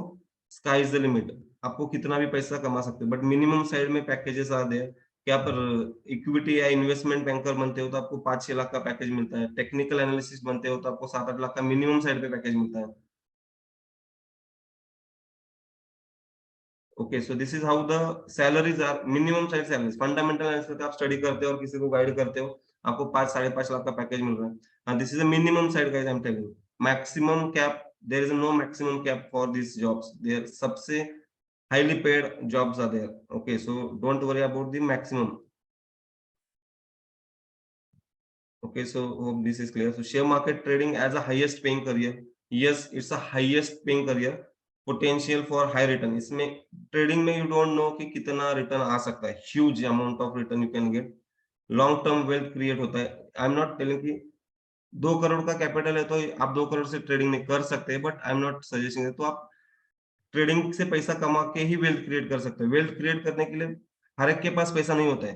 स्काई इज द लिमिट, आपको कितना भी पैसा कमा सकते हो, बट मिनिमम साइड में पैकेजेस आ देयर कि आप इक्विटी या इन्वेस्टमेंट बैंकर बनते हो तो आपको 5-6 लाख का पैकेज मिलता है. टेक्निकल एनालिसिस बनते हो तो आपको 7-8 लाख का मिनिमम साइड पे पैकेज मिलता है. Okay, so this is how the salaries are, minimum side salaries. Fundamental analysis आप स्टडी करते हो और किसी को गाइड करते हो, आपको 5-5.5 लाख का पैकेज मिल रहा है. This is a minimum side guys, I am telling. Maximum cap, there is no maximum cap for this jobs. There सबसे highly paid jobs are there. Okay, so don't worry about the maximum. Okay, so hope this is clear. So share market trading as a highest paying career. Yes, it's a highest paying career. Potential for high return. इसमें trading में you don't know कि कितना return आ सकता है. Huge amount of return you can get. Long term wealth create होता है. I'm not telling कि 2 करोड़ का कैपिटल है तो आप 2 करोड़ से ट्रेडिंग नहीं कर सकते, but I am not suggesting. तो आप ट्रेडिंग से पैसा कमा के ही वेल्थ क्रिएट कर सकते हो. वेल्थ क्रिएट करने के लिए हर एक के पास पैसा नहीं होता है.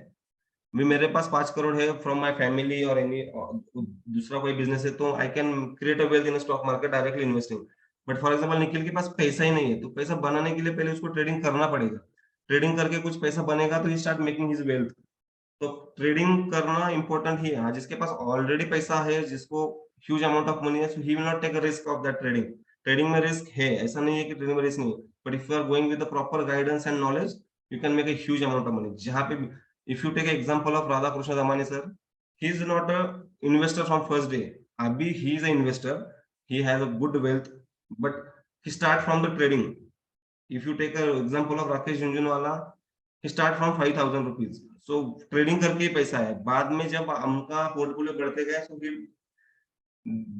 मेरे पास 5 करोड़ है फ्रॉम माय फैमिली और एनी दूसरा कोई बिजनेस है, तो I can create a wealth in stock market directly investing. But for example Nikhil के पास पैसा ही नहीं है, तो पैसा बनाने के लिए पहले उसको ट्रेडिंग करना पड़ेगा. ट्रेडिंग करके कुछ पैसा बनेगा तो ही स्टार्ट मेकिंग हिज वेल्थ. तो ट्रेडिंग करना इंपॉर्टेंट ही है. हाँ, जिसके पास ऑलरेडी पैसा है, जिसको ह्यूज अमाउंट ऑफ मनी है, so he will not take a risk of that trading. Trading में रिस्क है, ऐसा नहीं है कि ट्रेडिंग में रिस्क नहीं है, but if you are going with the proper guidance and knowledge, you can make a huge amount of money. जहाँ पे if you take example of Radha Krishna Damani sir, he is not a investor from first day. अभी he is a investor, he has a good wealth, but he start from the trading. If you take an example of Rakesh Jhunjhunwala, he start from 5,000 rupees. So trading करके ही पैसा है. बाद में जब उनका portfolio बढ़ते गए, so he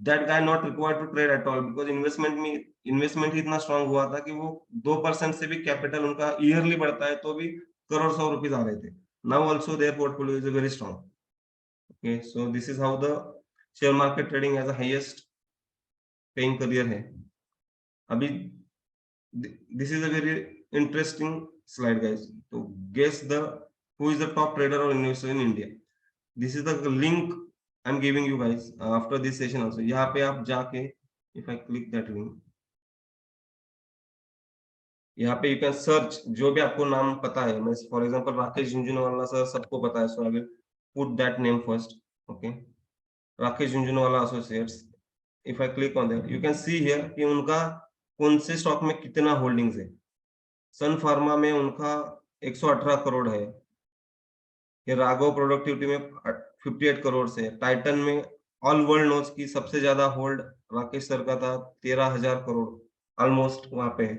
that guy not required to trade at all, because investment ही इतना स्ट्रांग हुआ था कि वो 2% से भी कैपिटल उनका ईयरली बढ़ता है तो भी करोड़ 100 रुपीज आ रहे थे. Now also their portfolio is very strong. Okay, so this is how the share market trading as a highest paying career है. अभी this is a very interesting slide guys. So guess the who is the top trader or investor in India. This is the link I'm giving you guys after this session also. यहाँ पे आप जाके, if I click that link, यहाँ पे you can search जो भी आपको नाम पता है. मैं for example Rakesh Jhunjhunwala sir सबको पता है, so I will put that name first. Okay, Rakesh Jhunjhunwala Associates. If I click on that, you can see here कि उनका कौन से स्टॉक में कितना होल्डिंग्स है. सन फार्मा में उनका 118 करोड़ है. ये राघव प्रोडक्टिविटी में 58 करोड़ से, टाइटन में ऑल वर्ल्ड नोज की सबसे ज्यादा होल्ड राकेश सर का था 13,000 करोड़ ऑलमोस्ट वहां पे है।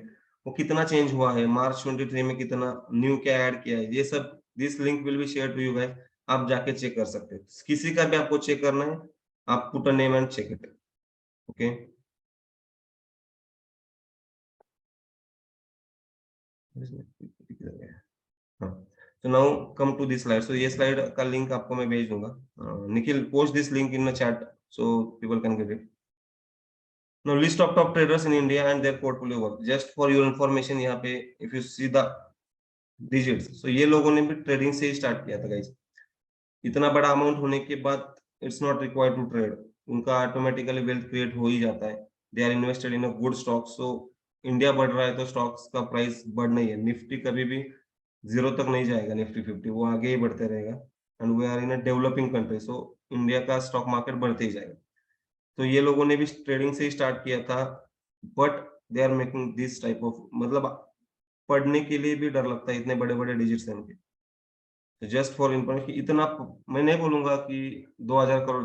वो कितना चेंज हुआ है मार्च 23 में, कितना न्यू क्या ऐड किया है, ये सब this link will be share to you guys, आप जाके चेक कर सकते हैं। किसी का भी आपको चेक करना है, आप put a name and check it. Okay, हाँ, तो now come to this slide. So ये स्लाइड का लिंक आपको मैं भेज दूंगा। Nikhil post this link in the chat so people can get it. Now list of top traders in India and their portfolio work. Just for your information, यहाँ पे if you see the digits, so ये लोगों ने भी trading से ही start किया था guys. इतना बड़ा अमाउंट होने के बाद it's not required to trade, उनका ऑटोमेटिकली वेल्थ क्रिएट हो ही जाता है। They are invested in a good stock. So India बढ़ रहा है तो स्टॉक्स का प्राइस बढ़ नहीं है, निफ्टी कभी भी जीरो तक नहीं जाएगा, निफ्टी 50 वो आगे ही बढ़ते रहेगा। And we are in a developing country, so India का स्टॉक मार्केट बढ़ते ही जाएगा। तो ये लोगों ने भी ट्रेडिंग से ही स्टार्ट किया था, but they are making this type of, मतलब पढ़ने के लिए भी डर लगता है, इतने बड़े बड़े डिजिट्स हैं इनके। तो जस्ट फॉर इन्फॉर्मेशन, इतना मैं नहीं बोलूंगा कि 2,000 करोड़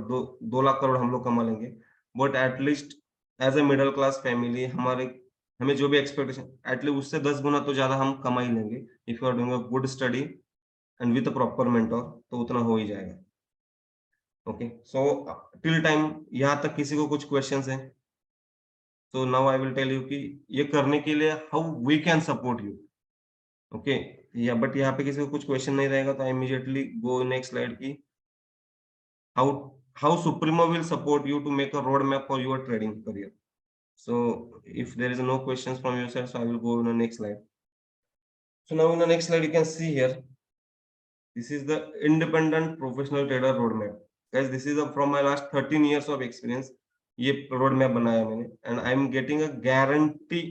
2 लाख करोड़ हम लोग कमा लेंगे, but at least as a middle class family हमें जो भी एक्सपेक्टेशन, एटलीस्ट उससे 10 गुना तो ज्यादा हम कमा ही लेंगे if you are doing a good study and with a proper mentor, तो उतना हो ही जाएगा। ओके, सो टिल टाइम यहाँ तक किसी को कुछ क्वेश्चंस हैं? तो now I will tell you कि ये करने के लिए how we can support you. Okay, या बट यहाँ पे किसी को कुछ क्वेश्चन नहीं रहेगा तो I immediately go next slide की how Supremo will support you to make a roadmap for your trading career. So if there is no questions from your side, so I will go on the next slide. So now in the next slide you can see here, this is the independent professional trader roadmap. Guys, this is from my last 13 years of experience. ये roadmap बनाया मैंने, and I am getting a guarantee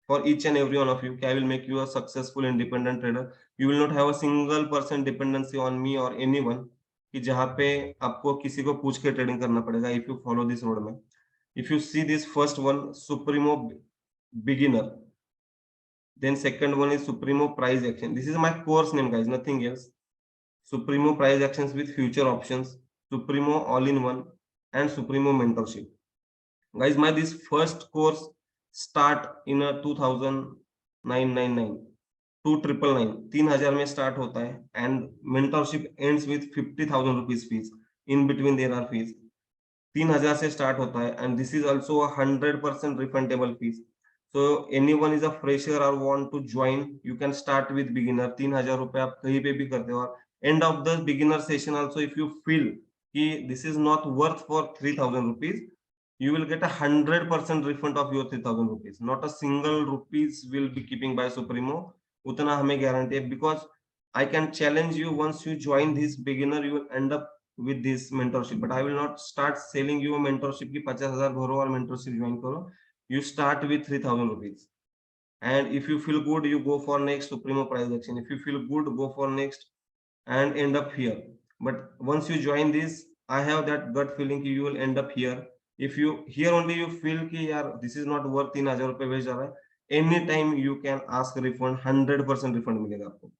for each and every one of you, I will make you a successful independent trader. You will not have a single % dependency on me or anyone, कि जहाँ पे आपको किसी को पूछ के trading करना पड़ेगा if you follow this roadmap. If you see this first one, Supremo beginner, then second one is Supremo price action. This is my course name guys, nothing else. Supremo price actions with future options, Supremo all-in-one, and Supremo mentorship. Guys, my this first course start in a 2,999, 2,999, 3,000 में start होता है, and mentorship ends with 50,000 rupees fees. In between there are fees. 3,000 से start होता है, and this is also a 100% refundable fees. So anyone is a fresher or want to join, you can start with beginner. 3,000 रुपए आप कहीं पे भी करते हो, और end of the beginner session also if you feel कि this is not worth for 3,000 rupees, you will get a 100% refund of your 3,000 rupees. Not a single rupees will be keeping by Supremo. उतना हमें guarantee है, because I can challenge you, once you join this beginner, you will end up with this mentorship. But I will not start selling you a mentorship की 50,000 भरो और mentorship join करो. You start with 3,000 rupees. And if you feel good, you go for next Supremo price action. If you feel good, go for next and end up here. But once you join this, I have that gut feeling you will end up here. If you here only you feel कि यार this is not worth 3,000 रुपए waste जा रहा है, any time you can ask refund, 100% refund मिलेगा आपको।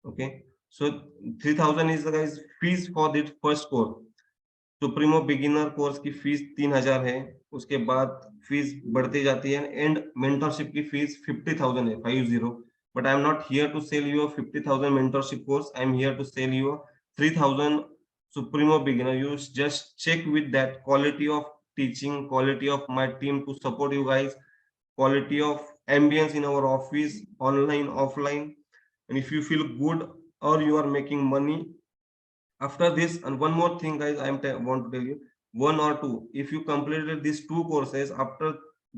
Okay, so 3,000 is the guys fees for this first course. Supremo beginner course की fees 3,000 है, उसके बाद फीस बढ़ती जाती है, एंड मेंटरशिप की फीस 50,000 है, 50. But I am not here to sell you 50,000 mentorship course, I am here to sell you 3,000 Supremo beginner. You just check with that quality of teaching, quality of my team to support you guys, quality of ambience in our office, online, offline, and if you feel good or you are making money after this. And one more thing guys, want to tell you, one or two, if you completed these 2 courses, after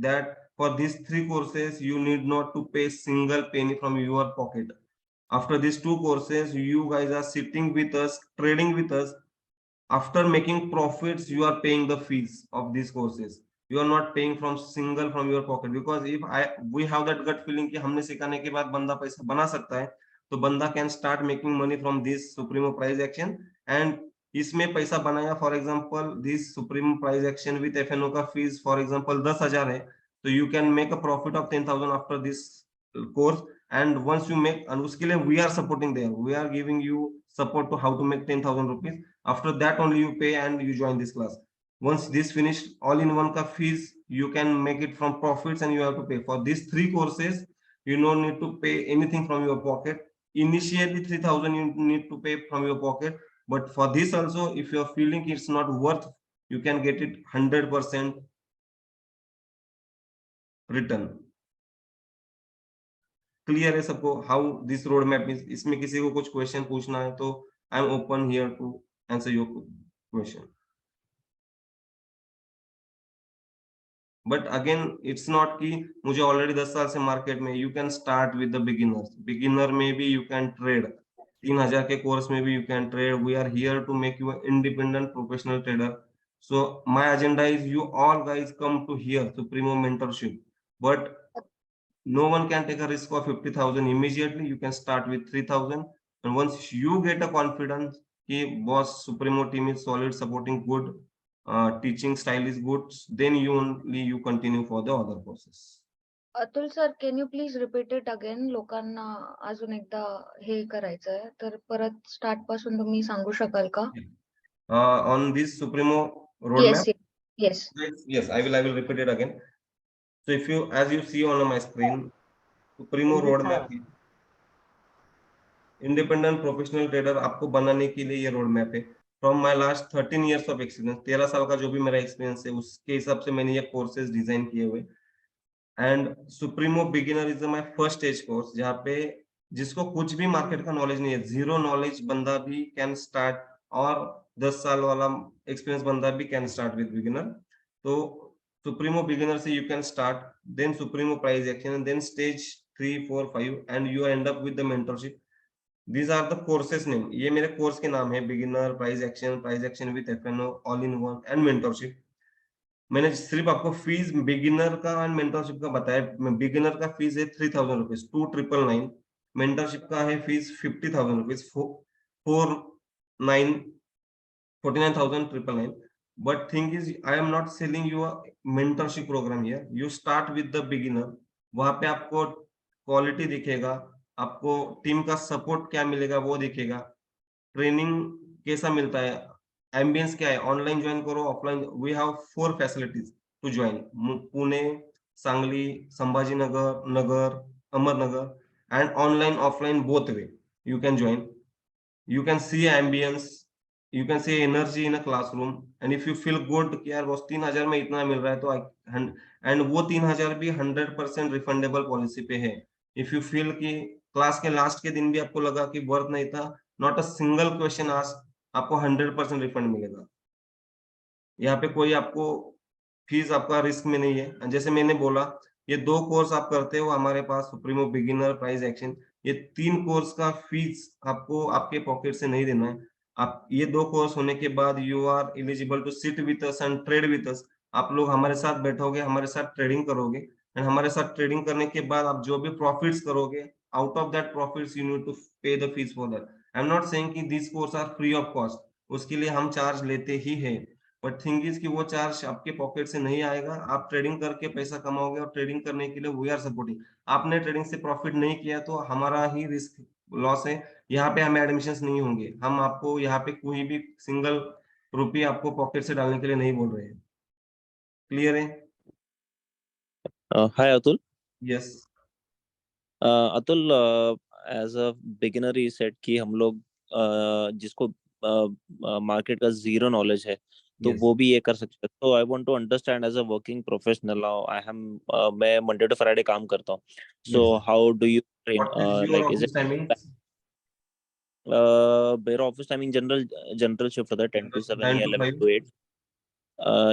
that for these 3 courses you need not to pay single penny from your pocket. After these 2 courses, you guys are sitting with us, trading with us. After making profits, you are paying the fees of these courses. You are not paying from single from your pocket, because if we have that gut feeling कि हमने सिखाने के बाद बंदा पैसा बना सकता है, तो बंदा can start making money from this Supremo price action. and इसमें पैसा बनाया, for example this Supremo price action with FNO का fees for example 10,000 है, तो you can make a profit of 10,000 after this course. and once you make, and उसके लिए we are supporting there, we are giving you support to how to make 10,000 rupees. After that only you pay and you join this class. Once this finished, all in one ka fees you can make it from profits, and you have to pay for these 3 courses. You don't need to pay anything from your pocket. Initially 3,000 you need to pay from your pocket, but for this also, if you're feeling it's not worth, you can get it 100% return. Clear है सबको how this road map is? इसमें किसी को कुछ question पूछना है तो I am open here to answer your question. But again it's not कि मुझे ऑलरेडी 10 साल से मार्केट में. You can start with the beginners. Beginner में भी यू कैन ट्रेड. 3000 के कोर्स में भी you can trade. We are here to make you independent professional trader. So my agenda is you all guys come to here Supremo mentorship, but no one can take a risk of 50,000 immediately. You can start with 3,000, and once you get a confidence कि boss Supremo team is solid, supporting good, teaching style is good, then you continue for the other courses.
Atul sir, can you please repeat it again? लोकांना अजून एकदा हे करायचंय, तर परत start पासून तुम्ही सांगू शकाल का?
On this Supremo roadmap.
Yes.
Yes, I will repeat it again. So if you, as you see on my screen, Supremo roadmap, independent professional trader आपको बनाने के लिए ये रोड मैप है. From my last 13 years of experience, 13 साल का जो भी मेरा एक्सपीरियंस है उसके हिसाब से मैंने ये कोर्सेज डिजाइन किए हुए. And supremo beginner is my first stage course, जहाँ पे जिसको कुछ भी मार्केट का नॉलेज नहीं है, जीरो नॉलेज बंदा भी कैन स्टार्ट, और 10 साल वाला एक्सपीरियंस बंदा भी कैन स्टार्ट विद बिगिनर. तो सुप्रीमो बिगिनर से you can start, then Supremo price action, then stage 3, 4, 5, and you end up with the mentorship. These are the courses name. ये मेरे कोर्स के नाम है: beginner, price action with FNO, all in one, and mentorship. मैंने सिर्फ आपको fees beginner का and mentorship का बताया. बिगिनर का फीस है 3,000 रुपीज, 2,999. मेंटरशिप का है fees 50,000 rupees, 49,999. But thing is, I am not selling you a mentorship program here. You start with the beginner. वहां पे आपको क्वालिटी दिखेगा, आपको टीम का सपोर्ट क्या मिलेगा वो दिखेगा, ट्रेनिंग कैसा मिलता है, एम्बियंस क्या है, ऑनलाइन ज्वाइन करो, offline. We have 4 facilities to join: Pune, Sangli, Sambhajinagar, Nagar, Amarnagar, and online offline both way you can join. You can see ambience, you can see energy in a classroom, and if you feel good कि यार बस 3,000 में इतना मिल रहा है तो and वो 3,000 भी 100% रिफंडेबल पॉलिसी पे है. इफ यू फील कि क्लास के लास्ट के दिन भी आपको लगा कि वर्थ नहीं था, not a single question ask, आपको 100% रिफंड मिलेगा. यहाँ पे कोई आपको फीस आपका रिस्क में नहीं है. जैसे मैंने बोला, ये 2 कोर्स आप करते हो हमारे पास, सुप्रीमो बिगिनर, प्राइस एक्शन, ये 3 कोर्स का फीस आपको आपके पॉकेट से नहीं देना है. आप ये 2 कोर्स होने के बाद you are eligible to sit with us and trade with us. आप लोग हमारे साथ बैठोगे, हमारे साथ ट्रेडिंग करोगे, एंड हमारे साथ ट्रेडिंग करने के बाद आप जो भी प्रॉफिट्स करोगे, out of that profits you need to pay the fees for that. I am not saying कि this course are free of cost, उसके लिए हम चार्ज लेते ही है. बट थिंग इज कि वो चार्ज आपके पॉकेट से नहीं आएगा. आप ट्रेडिंग करके पैसा कमाओगे, और ट्रेडिंग करने के लिए वी आर सपोर्टिंग. आपने ट्रेडिंग से प्रॉफिट नहीं किया तो हमारा ही रिस्क लॉस है. यहाँ पे हमें एडमिशंस नहीं होंगे. हम आपको यहाँ पे कोई भी सिंगल रुपये आपको पॉकेट से डालने के लिए नहीं बोल रहे हैं. क्लियर है?
Hi Atul.
Yes.
Atul, as a beginner ही सेट कि हम लोग जिसको मार्केट का जीरो नॉलेज है तो
Yes.
वो भी ये कर सकते हैं. तो I want to understand as a working professional. मैं मंडे टू फ्राइडे काम करता हूँ. So how do you train?
What is your
like is
office timing?
मेरा ऑफिस टाइमिंग जनरल शिफ्ट होता है 10 to 7
9
या
to
11
5?
to 8.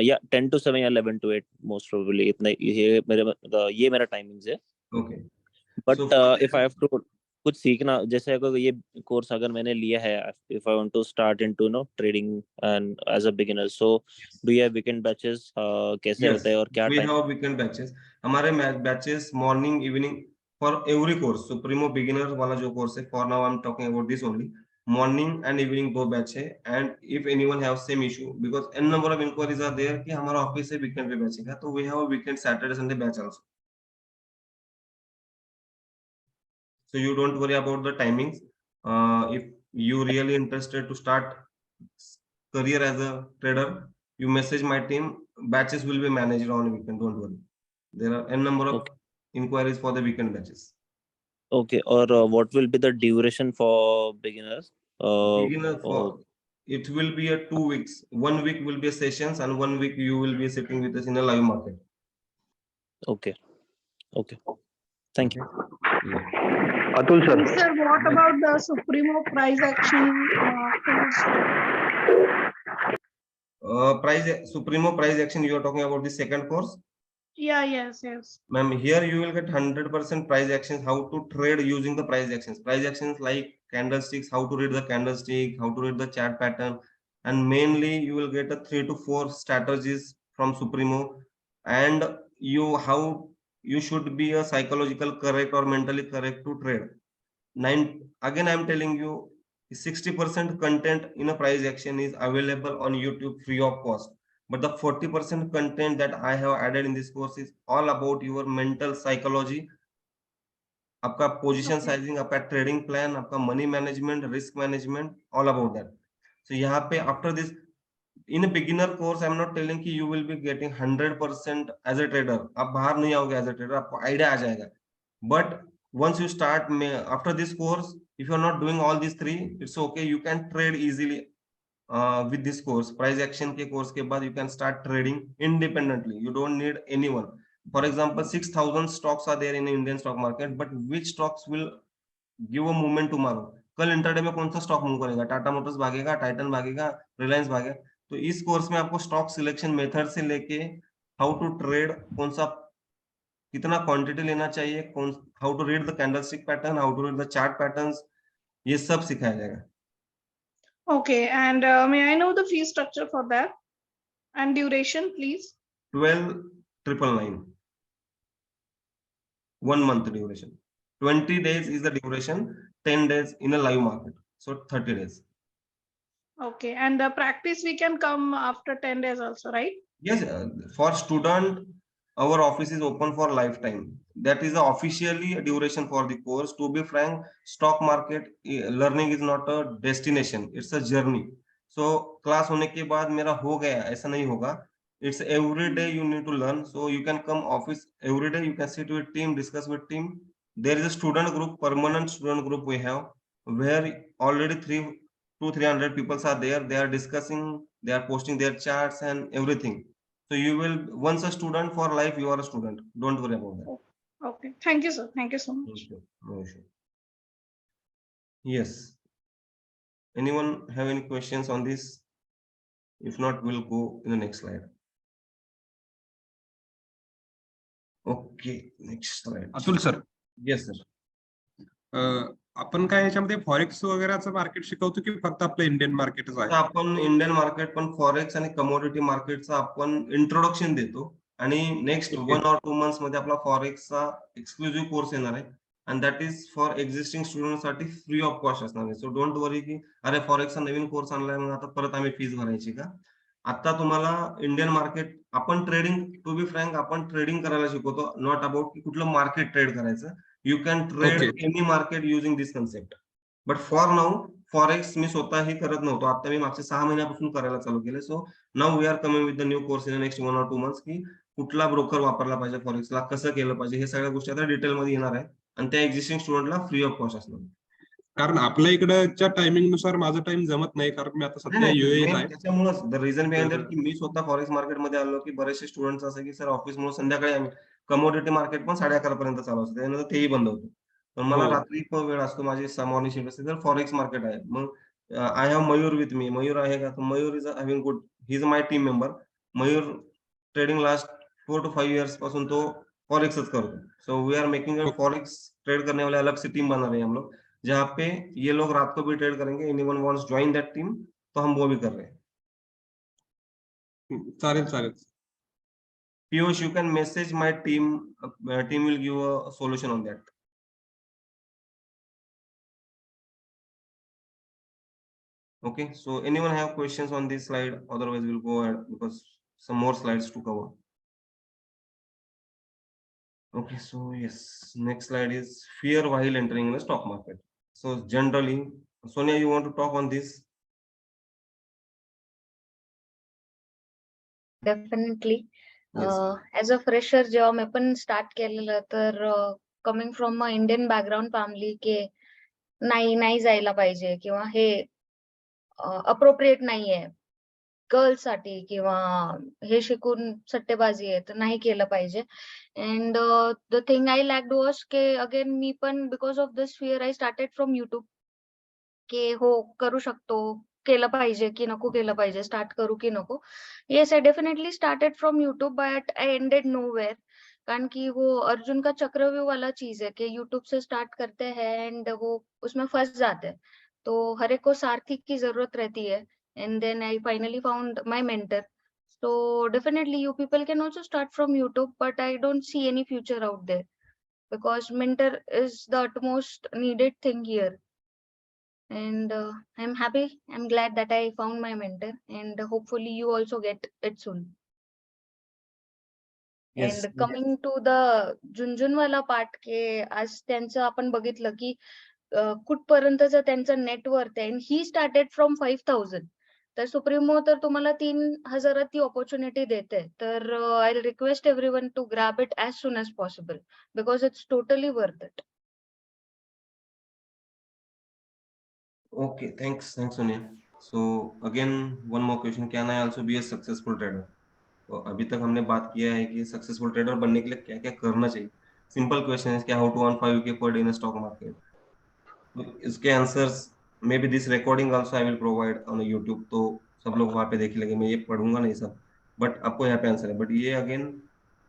या 10 to 7 या 11 to 8 मोस्ट प्रोबेबली. इतना ये मेरा टाइमिंग्स है.
Okay.
But
So for
if I have to कुछ सीखना, जैसे अगर ये कोर्स अगर मैंने लिया है, if I want to start into trading and as a beginner, so do you have weekend batches? कैसे
Yes,
होते हैं और क्या
we
time?
have weekend batches. हमारे batches morning, evening for every course. Supremo beginner वाला जो course है, for now I am talking about this only. Morning and evening 2 batch है. And if anyone have same issue, because an number of inquiries are there कि हमारा office से weekend पे batch है, तो we have weekend Saturday Sunday batch also. So you don't worry about the timings. If you really interested to start career as a trader, you message my team. Batches will be managed on weekend. Don't worry. There are n number of inquiries for the weekend batches.
Okay, or what will be the duration for beginners?
Beginner for it will be a 2 weeks. 1 week will be a sessions, and 1 week you will be sitting with us in a live market.
Okay. Okay. Thank you.
Yeah.
Atul sir.
Sir, what about the Supremo price action course?
Supremo price action, you are talking about the second course?
Yeah, yes.
Ma'am, here you will get 100% price actions, how to trade using the price actions. Price actions like candlesticks, how to read the candlestick, how to read the chart pattern, and mainly you will get a 3 to 4 strategies from Supremo, and how you should be a psychological correct or mentally correct to trade. Again, I'm telling you, 60% content in a price action is available on YouTube free of cost. But the 40% content that I have added in this course is all about your mental psychology, आपका position sizing, आपका trading plan, आपका money management, risk management, all about that. So यहाँ पे after this, in a beginner course, I'm not telling कि you will be getting 100% as a trader. आप बाहर नहीं आओगे as a trader, आपको idea आ जाएगा. But once you start, after this course, if you're not doing all these three, it's okay. You can trade easily with this course. Price action के course के बाद you can start trading independently. You don't need anyone. For example, 6,000 stocks are there in the Indian stock market, but which stocks will give a movement tomorrow? कल intraday में कौन सा stock move करेगा? Tata Motors भागेगा, Titan भागेगा, रिलायंस भागेगा. तो इस कोर्स में आपको स्टॉक सिलेक्शन मेथड से लेके हाउ टू ट्रेड, कौन सा कितना क्वांटिटी लेना चाहिए, how to read the candlestick pattern, how to read the chart patterns, ये सब सिखाया जाएगा.
Okay, and may I know the fee structure for that and duration, please?
12,999. 1 month duration. 20 days is the duration. 10 days in a live market. So 30 days.
Okay, and the practice we can come after 10 days also, right?
Yes, for student, our office is open for lifetime. That is officially a duration for the course. To be frank, stock market learning is not a destination, it's a journey. So class होने के बाद मेरा हो गया, ऐसा नहीं होगा. It's every day you need to learn. So you can come office every day. You can sit with team, discuss with team. There is a student group, permanent student group we have, where already 300 people are there. They are discussing, they are posting their charts and everything. So you will, once a student for life, you are a student. Don't worry about that.
Okay, thank you, sir. Thank you so much.
No issue. Yes. Anyone have any questions on this? If not, we'll go in the next slide. Okay, next slide.
Atul sir.
Yes, sir.
आपण काय याच्यामध्ये forex वगैरेचं market शिकवतो की फक्त आपलं Indian मार्केटच आहे?
आपण इंडियन मार्केट पण फॉरेक्स आणि कमोडिटी मार्केटचा आपण इंट्रोडक्शन देतो, आणि नेक्स्ट 1 or 2 months मध्ये आपला फॉरेक्सचा एक्सक्लुझिव्ह कोर्स येणार आहे, and that is for existing students साठी फ्री ऑफ कॉस्ट असणार आहे. सो डोंट वरी की अरे फॉरेक्सचा नवीन कोर्स आणलाय मग आता परत आम्ही फीस भरायची का. आता तुम्हाला इंडियन मार्केट, आपण ट्रेडिंग, टू बी फ्रँक, आपण ट्रेडिंग करायला शिकवतो, नॉट अबाउट की कुठलं मार्केट ट्रेड करायचं. You can trade any market using this concept. But for now forex मी स्वतःही करत नव्हतो, आता मी मागच्या 6 महिन्यापासून करायला चालू केले. So now we are coming with the new course in next 1 or 2 months की कुठला ब्रोकर वापरला पाहिजे फॉरेक्सला, कसं केलं पाहिजे, हे सगळ्या गोष्टी आता डिटेलमध्ये येणार आहे, आणि त्या एक्झिस्टिंग स्टुडंटला फ्री ऑफ कॉस्ट असणार.
कारण आपल्या इकडच्या टायमिंग नुसार माझं टाइम जमत नाही, कारण मी आता सध्या युएई आहे.
त्याच्यामुळेच द रिझन बिहाइंड दॅट की मी स्वतः फॉरेक्स मार्केटमध्ये आलो की बरेचसे स्टुडंट्स असं की सर ऑफिसमुळे संध्याकाळी आम्ही, कमोडिटी मार्केट पण 11:30 पर्यंत चालू असतं, त्यानंतर तेही बंद होतं. पण मला रात्री पण वेळ असतो, माझी मॉर्निंग शिफ्ट असते, तर फॉरेक्स मार्केट आहे. मग I have Mayur with me. Mayur आहे का? Mayur is having good, he is my team member. Mayur trading last 4 to 5 years पासून तो फॉरेक्सच करतो. So we are making a forex trade करने वाले अलग से टीम बना रहे हैं हम लोग, जहाँ पे ये लोग रात को भी ट्रेड करेंगे. Anyone wants join that team, तो हम वो भी कर रहे हैं.
चालेल.
Piyush, you can message my team. Team will give a solution on that. Okay, so anyone have questions on this slide? Otherwise, we'll go ahead because some more slides to cover. Okay, so yes, next slide is fear while entering in the stock market. So generally, Sonia, you want to talk on this?
Definitely
Yes.
As a fresher जेव्हा मी पण start केलेलं तर coming from a Indian background family की नाही जायला पाहिजे किंवा हे appropriate नाहीये गर्ल्ससाठी किंवा हे शिकून सट्टेबाजी आहे तर नाही केलं पाहिजे. And the thing I lacked was के अगेन मी पण because of this fear I started from YouTube की हो करू शकतो, केलं पाहिजे की नको केलं पाहिजे, स्टार्ट करू की नको. Yes I definitely started from YouTube but I ended nowhere कारण कि वो अर्जुन का चक्रव्यूह वाला चीज है कि यूट्यूब से स्टार्ट करते हैं एंड वो उसमें फंस जाते हैं. तो हर एक को सारथी की जरूरत रहती है and then I finally found my mentor. So definitely you people can also start from YouTube, but I don't see any future out there because mentor is the utmost needed thing here. And I'm happy, I'm glad that I found my mentor and hopefully you also get it soon.
Yes.
And coming to the Jhunjhunwala part के आज त्यांचं आपण बघितलं की कुठपर्यंतचं त्यांचं net worth आहे. He started from 5,000 तर supremo तर तुम्हाला 3,000 ती ऑपॉर्च्युनिटी देते. तर I request everyone to grab it as soon as possible because it's totally worth it.
Okay, thanks, Sonia. So again, one more question: Can I also be a successful trader? तो अभी तक हमने बात किया है कि सक्सेसफुल ट्रेडर बनने के लिए क्या क्या करना चाहिए. सिंपल क्वेश्चन है कि how to earn 5K per day in stock market. तो इसके answers may be this recording also I will provide on YouTube. तो सब लोग वहां पे देख लेंगे, मैं ये पढ़ूंगा नहीं सब, बट आपको यहाँ पे आंसर है. बट ये अगेन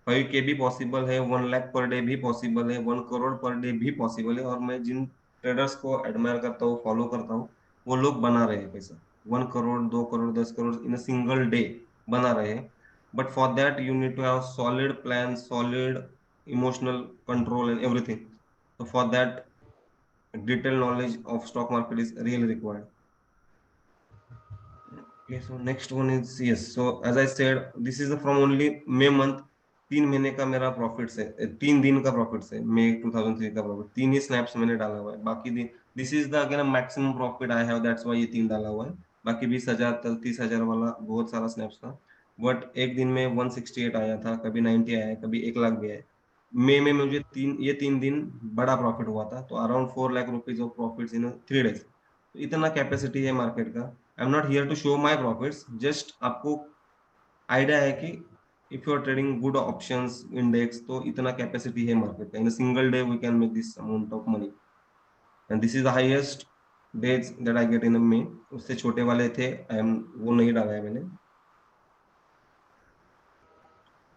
5K भी पॉसिबल है, 1 लाख पर डे भी पॉसिबल है, 1 करोड़ पर डे भी पॉसिबल है. और मैं जिन ट्रेडर्स को एडमायर करता हूँ, फॉलो करता हूँ, वो लोग बना रहे हैं पैसा. 1 करोड़, 2 करोड़, 10 करोड़ इन अ सिंगल डे बना रहे हैं. But for that you need to have solid plan, solid emotional control and everything. So for that, detailed knowledge of stock market is really required. Okay, so next one is, yes, so as I said, this is from only May month. 3 महीने का मेरा profits है, 3 दिन का profits है. May 2003 का profit 3 ही snaps मैंने डाला हुआ है. बाकी दिन this is the again maximum profit I have, that's why ये 3 डाला हुआ है. बाकी 20,000 30,000 वाला बहुत सारा स्नैप्स था. बट एक दिन में 168 आया था, कभी 90 आया है, कभी 1 लाख भी आया. मई में मुझे 3 दिन बड़ा प्रॉफिट हुआ था. तो around 4 lakh rupees of profits in 3 days. तो इतना कैपेसिटी है मार्केट का. I am not here to show my profits, just आपको आइडिया है कि if you are trading good options index तो इतना कैपेसिटी है मार्केट का. In a single day we can make this amount of money and this is the highest days that I get in May. उससे छोटे वाले थे, I am वो नहीं डाला है मैंने.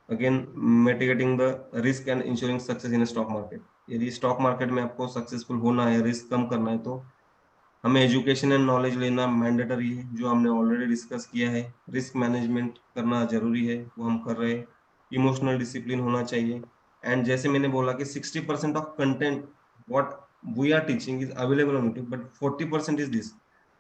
Again mitigating the risk and ensuring success in stock market. यदि स्टॉक मार्केट में आपको सक्सेसफुल होना है, रिस्क कम करना है, तो हमें एजुकेशन एंड नॉलेज लेना मैंडेटरी है, जो हमने ऑलरेडी डिस्कस किया है. रिस्क मैनेजमेंट करना जरूरी है, वो हम कर रहे हैं. इमोशनल डिसिप्लिन होना चाहिए. एंड जैसे मैंने बोला कि 60% of content what we are teaching is available on YouTube, but 40% is this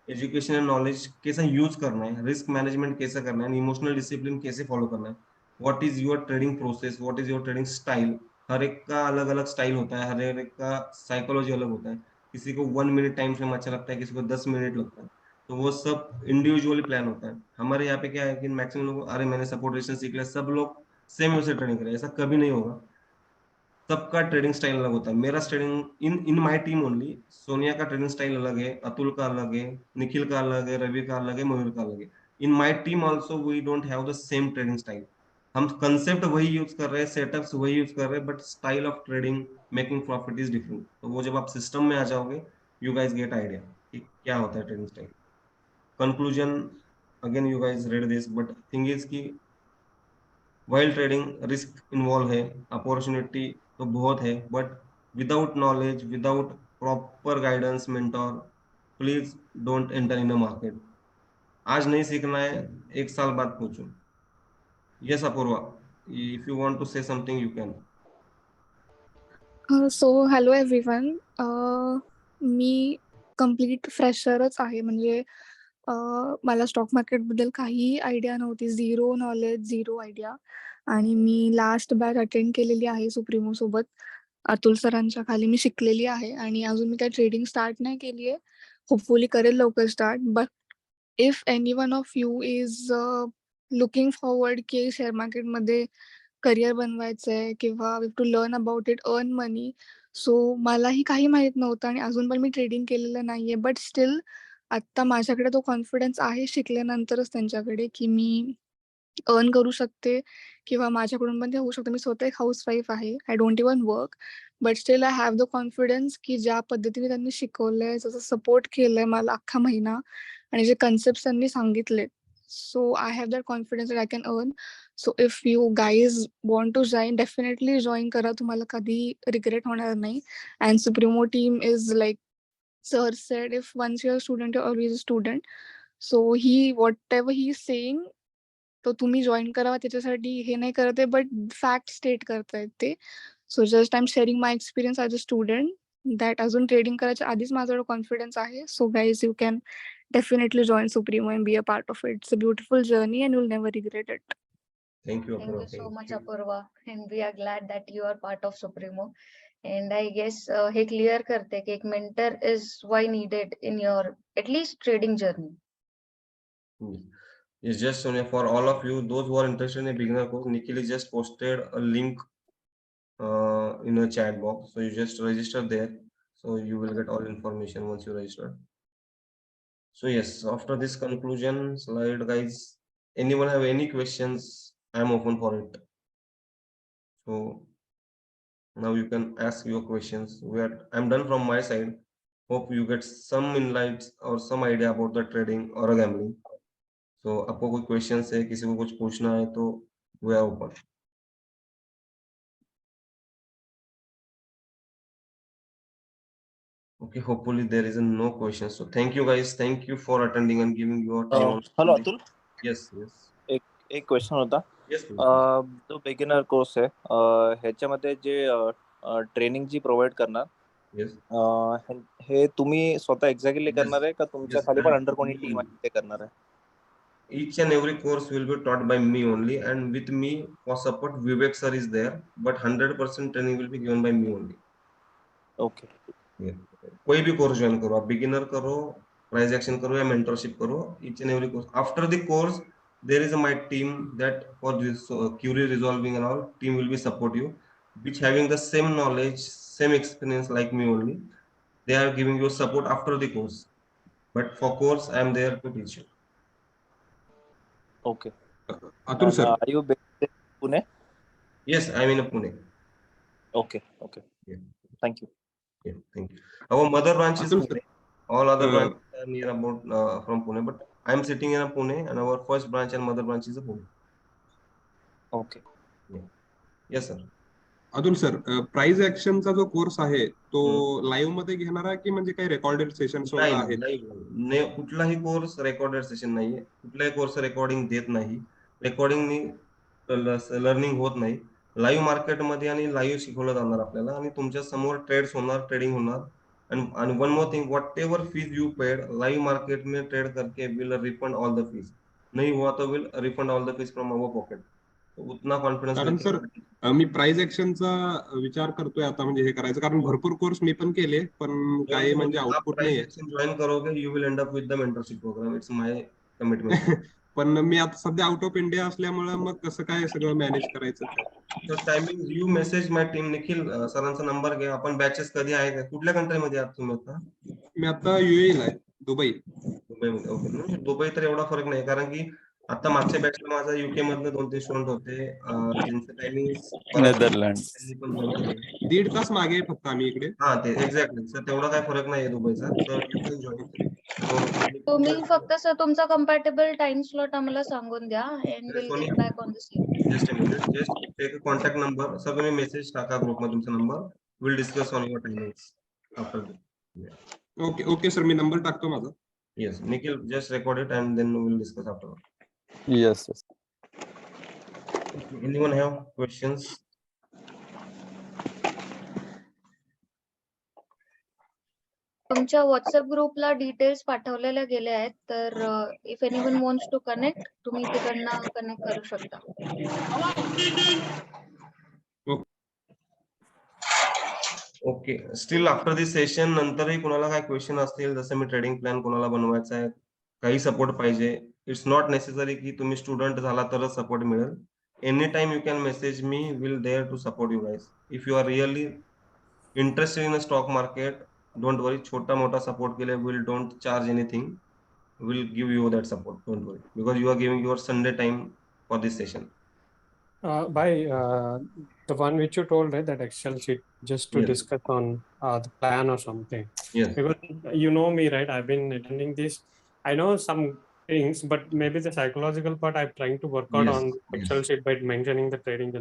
education and knowledge. कैसा यूज करना है, रिस्क मैनेजमेंट कैसे करना है, इमोशनल डिसिप्लिन कैसे फॉलो करना है, what is your trading process, what is your trading style. हर एक का अलग अलग स्टाइल होता है, हर एक का साइकोलॉजी अलग होता है. किसी को 1 मिनट टाइम फ्रेम अच्छा लगता है, किसी को 10 मिनट लगता है. तो वो सब इंडिविजुअली प्लान होता है. हमारे यहाँ पे क्या है कि मैक्सिमम लोग, अरे मैंने सपोर्ट रेजिस्टेंस सीख लिया, सब लोग सेम वे से ट्रेडिंग करें, ऐसा कभी नहीं होगा. सबका ट्रेडिंग स्टाइल अलग होता है. मेरा trading in my team only, Sonia का ट्रेडिंग स्टाइल अलग है, अतुल का अलग है, निखिल का अलग है, रवि का अलग है, मयूर का अलग है. In my team also we don't have the same trading style. हम कंसेप्ट वही यूज कर रहे हैं, सेटअप्स वही यूज कर रहे हैं, but style of trading making profit is different. तो वो जब आप सिस्टम में आ जाओगे, यू गाइस गेट आइडिया कि क्या होता है trading style. Conclusion, again you guys read this, but thing is कि वाइल ट्रेडिंग रिस्क इन्वॉल्व है, अपॉर्चुनिटी तो बहुत है, but without knowledge, without proper guidance mentor, please don't enter in a market. आज नहीं सीखना है, 1 साल बाद पूछो. Yes Apurva, if you want to say something you can.
So hello everyone. मी कम्प्लीट फ्रेशरच आहे. म्हणजे मला स्टॉक मार्केटबद्दल काहीही आयडिया नव्हती. Zero knowledge, zero idea. आणि मी लास्ट बॅच अटेंड केलेली आहे सुप्रीमोसोबत. अतुल सरांच्या खाली मी शिकलेली आहे आणि अजून मी काही ट्रेडिंग स्टार्ट नाही केली आहे. होपफुली करेल लवकर start. But if any one of you is looking forward की शेअर मार्केटमध्ये करिअर बनवायचं आहे किंवा we to learn about it, earn money. So मलाही काही माहीत नव्हतं आणि अजून पण मी ट्रेडिंग केलेलं नाहीये. बट स्टील आत्ता माझ्याकडे तो कॉन्फिडन्स आहे शिकल्यानंतरच त्यांच्याकडे, की मी अर्न करू शकते किंवा माझ्याकडून पण ते होऊ शकतं. मी स्वतः एक हाऊसवाईफ आहे. I don't even work. But still I have the confidence की ज्या पद्धतीने त्यांनी शिकवलंय, जसं सपोर्ट केलंय मला अख्खा महिना आणि जे कन्सेप्ट्स त्यांनी सांगितले. So I have that confidence that I can earn. So if you guys want to join, definitely join करा. तुम्हाला कधी रिग्रेट होणार नाही. And Supremo team is like sir said, if once your student you always a student. So he whatever he is saying, तो तुम्ही join करावा त्याच्यासाठी हे नाही करत आहे, बट फॅक्ट स्टेट करतायत ते. So just I am sharing my experience as a student that अजून ट्रेडिंग करायच्या आधीच माझ्याकडे कॉन्फिडन्स आहे. So guys you can definitely join Supremo and be a part of it. It's a beautiful journey and you'll never regret it.
Thank you,
Thank
Apurva.
you so
Thank
much,
you.
Apurva. And we are glad that you are part of Supremo. And I guess हे clear करते की एक mentor is why needed in your at least trading journey.
It's just for all of you, those who are interested in a beginner course, Nikhil has just posted a link in a chat box. So you just register there. So you will get all information once you register. So yes, after this conclusion slide, guys, anyone have any questions? I'm open for it. So now you can ask your questions. I'm done from my side. Hope you get some insights or some idea about the trading or gambling. So आपको कोई questions है, किसी को कुछ पूछना है तो we are open. Okay, hopefully there is no question. So thank you guys. Thank you for attending and giving your time.
Hello Atul,
Yes, yes.
एक क्वेश्चन होता.
Yes, please.
जो बिगिनर कोर्स आहे ह्याच्यामध्ये जे ट्रेनिंग जी प्रोव्हाइड करणार,
Yes.
हे तुम्ही स्वतः exactly
Yes.
करणार आहे का तुमच्या
Yes,
खाली पण
and
अंडर कोणी
me
टीम आहे ते करणार आहे?
each and every course will be taught by me only, and with me for support Vivek sir is there, but 100% training will be given by me only.
Okay.
कोई भी course join करो, आप beginner करो, price action करो या mentorship करो, each and every course. After the course, there is my team that for this query resolving and all, team will be support you, which having the same knowledge, same experience like me only. They are giving you support after the course, but for course I am there to teach you.
Okay.
Atul sir,
are you based in Pune?
Yes, I am in Pune.
Okay. Okay.
Yeah.
Thank you.
Yeah, thank you. Our mother branch is
Atul sir.
Pune. All other branches are near about from Pune, but I am sitting in a Pune, and our first branch and mother branch is a Pune.
Okay.
Yes, sir.
Atul sir, price ऍक्शनचा जो course आहे तो live मध्ये घेणार आहे की म्हणजे काही रेकॉर्डेड सेशन्स वगैरे आहेत?
नाही, कुठलाही कोर्स रेकॉर्डेड सेशन नाहीये. कुठलाही कोर्स रेकॉर्डिंग देत नाही. रेकॉर्डिंगनी लर्निंग होत नाही. लाईव्ह मार्केटमध्ये आणि लाईव्ह शिकवलं जाणार आपल्याला, आणि तुमच्या समोर ट्रेड्स होणार, ट्रेडिंग होणार. And one more thing, whatever fees you paid, live market में trade करके will refund all the fees. नहीं हुआ तो will refund all the fees from our pocket. तो उतना कॉन्फिडन्स.
कारण सर मी प्राइज ऍक्शनचा विचार करतोय आता, म्हणजे हे करायचं, कारण भरपूर कोर्स मी पण केले, पण काही म्हणजे आउटपुट नाहीये.
जॉइन करोगे you will end up with the mentorship programme. It's my commitment.
पण मी आता सध्या आउट ऑफ इंडिया असल्यामुळे मग कसं काय सगळं मॅनेज करायचं काय?
तर timing you message my team. Nikhil सरांचा नंबर घे. आपण बॅचेस कधी आहेत, कुठल्या कंट्रीमध्ये आहात तुम्ही आता?
मी आता UAE ला आहे, दुबई.
दुबईमध्ये. ओके. दुबई तर एवढा फरक नाही, कारण की आता मागच्या बॅचला माझा UK मधले 2-3 स्टुडंट होते. त्यांचं टायमिंग
नेदरलँड.
1.5 तास मागे आहे फक्त आम्ही इकडे.
हा, ते एक्झॅक्टली. सर तेवढा काय फरक नाहीये दुबईचा. तर यू कॅन जॉइन.
तुम्ही फक्त सर तुमचा कम्पॅटेबल टाइम स्लॉट आम्हाला सांगून द्या and we'll get back on the same.
Just a minute. Just take a contact number. Sir तुम्ही मेसेज टाका ग्रुपमध्ये तुमचा number. Will discuss on your timings after.
Okay okay sir, मी number टाकतो माझा.
Yes Nikhil, just record it and then we will discuss after.
Yes, yes.
Anyone have questions?
तुमच्या WhatsApp ग्रुपला details पाठवलेल्या गेल्या आहेत, तर if anyone wants to connect, तुम्ही तिकडनं कनेक्ट करू शकता.
Okay, still after this session नंतरही कोणाला काय क्वेश्चन असतील, जसं मी ट्रेडिंग प्लॅन कोणाला बनवायचा आहे, काही सपोर्ट पाहिजे, इट्स नॉट नेसेसरी की तुम्ही स्टुडंट झाला तरच सपोर्ट मिळेल. Any time you can message me, will there to support you guys. If you are really interested in a stock market, don't worry, छोटा मोठा सपोर्ट के लिए will don't charge anything, will give you that support, don't worry, because you are giving your Sunday time for this session.
The one which you told, right, that Excel sheet, just to
Yes.
discuss on the plan or something.
Yes.
Because you know me, right? I've been attending this. I know some things, but maybe the psychological part I'm trying to work out
Yes,
on
yes.
Excel sheet by mentioning the trading.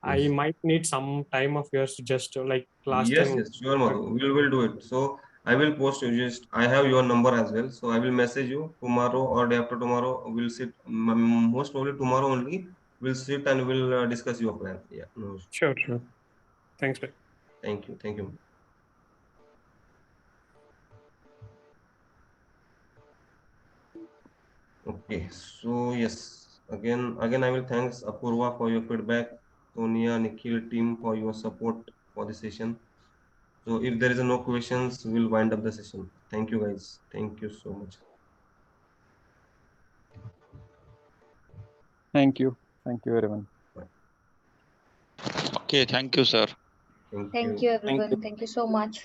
I
Yes.
might need some time of yours to just like last
Yes,
time.
yes, sure, Madhu. We will do it. So I will post you. Just I have your number as well, so I will message you tomorrow or day after tomorrow. We'll sit. Most probably tomorrow only. We'll sit and we'll discuss your plan. Yeah. No issue.
Sure, sure. Thanks, bye.
Thank you. Thank you. Okay. So yes, again I will thanks Apurva for your feedback. Sonia, Nikhil team for your support for the session. So if there is no questions, we'll wind up the session. Thank you guys. Thank you so much.
Thank you. Thank you, everyone.
Okay, thank you, sir.
Thank
Thank
you.
you, everyone. Thank you so much.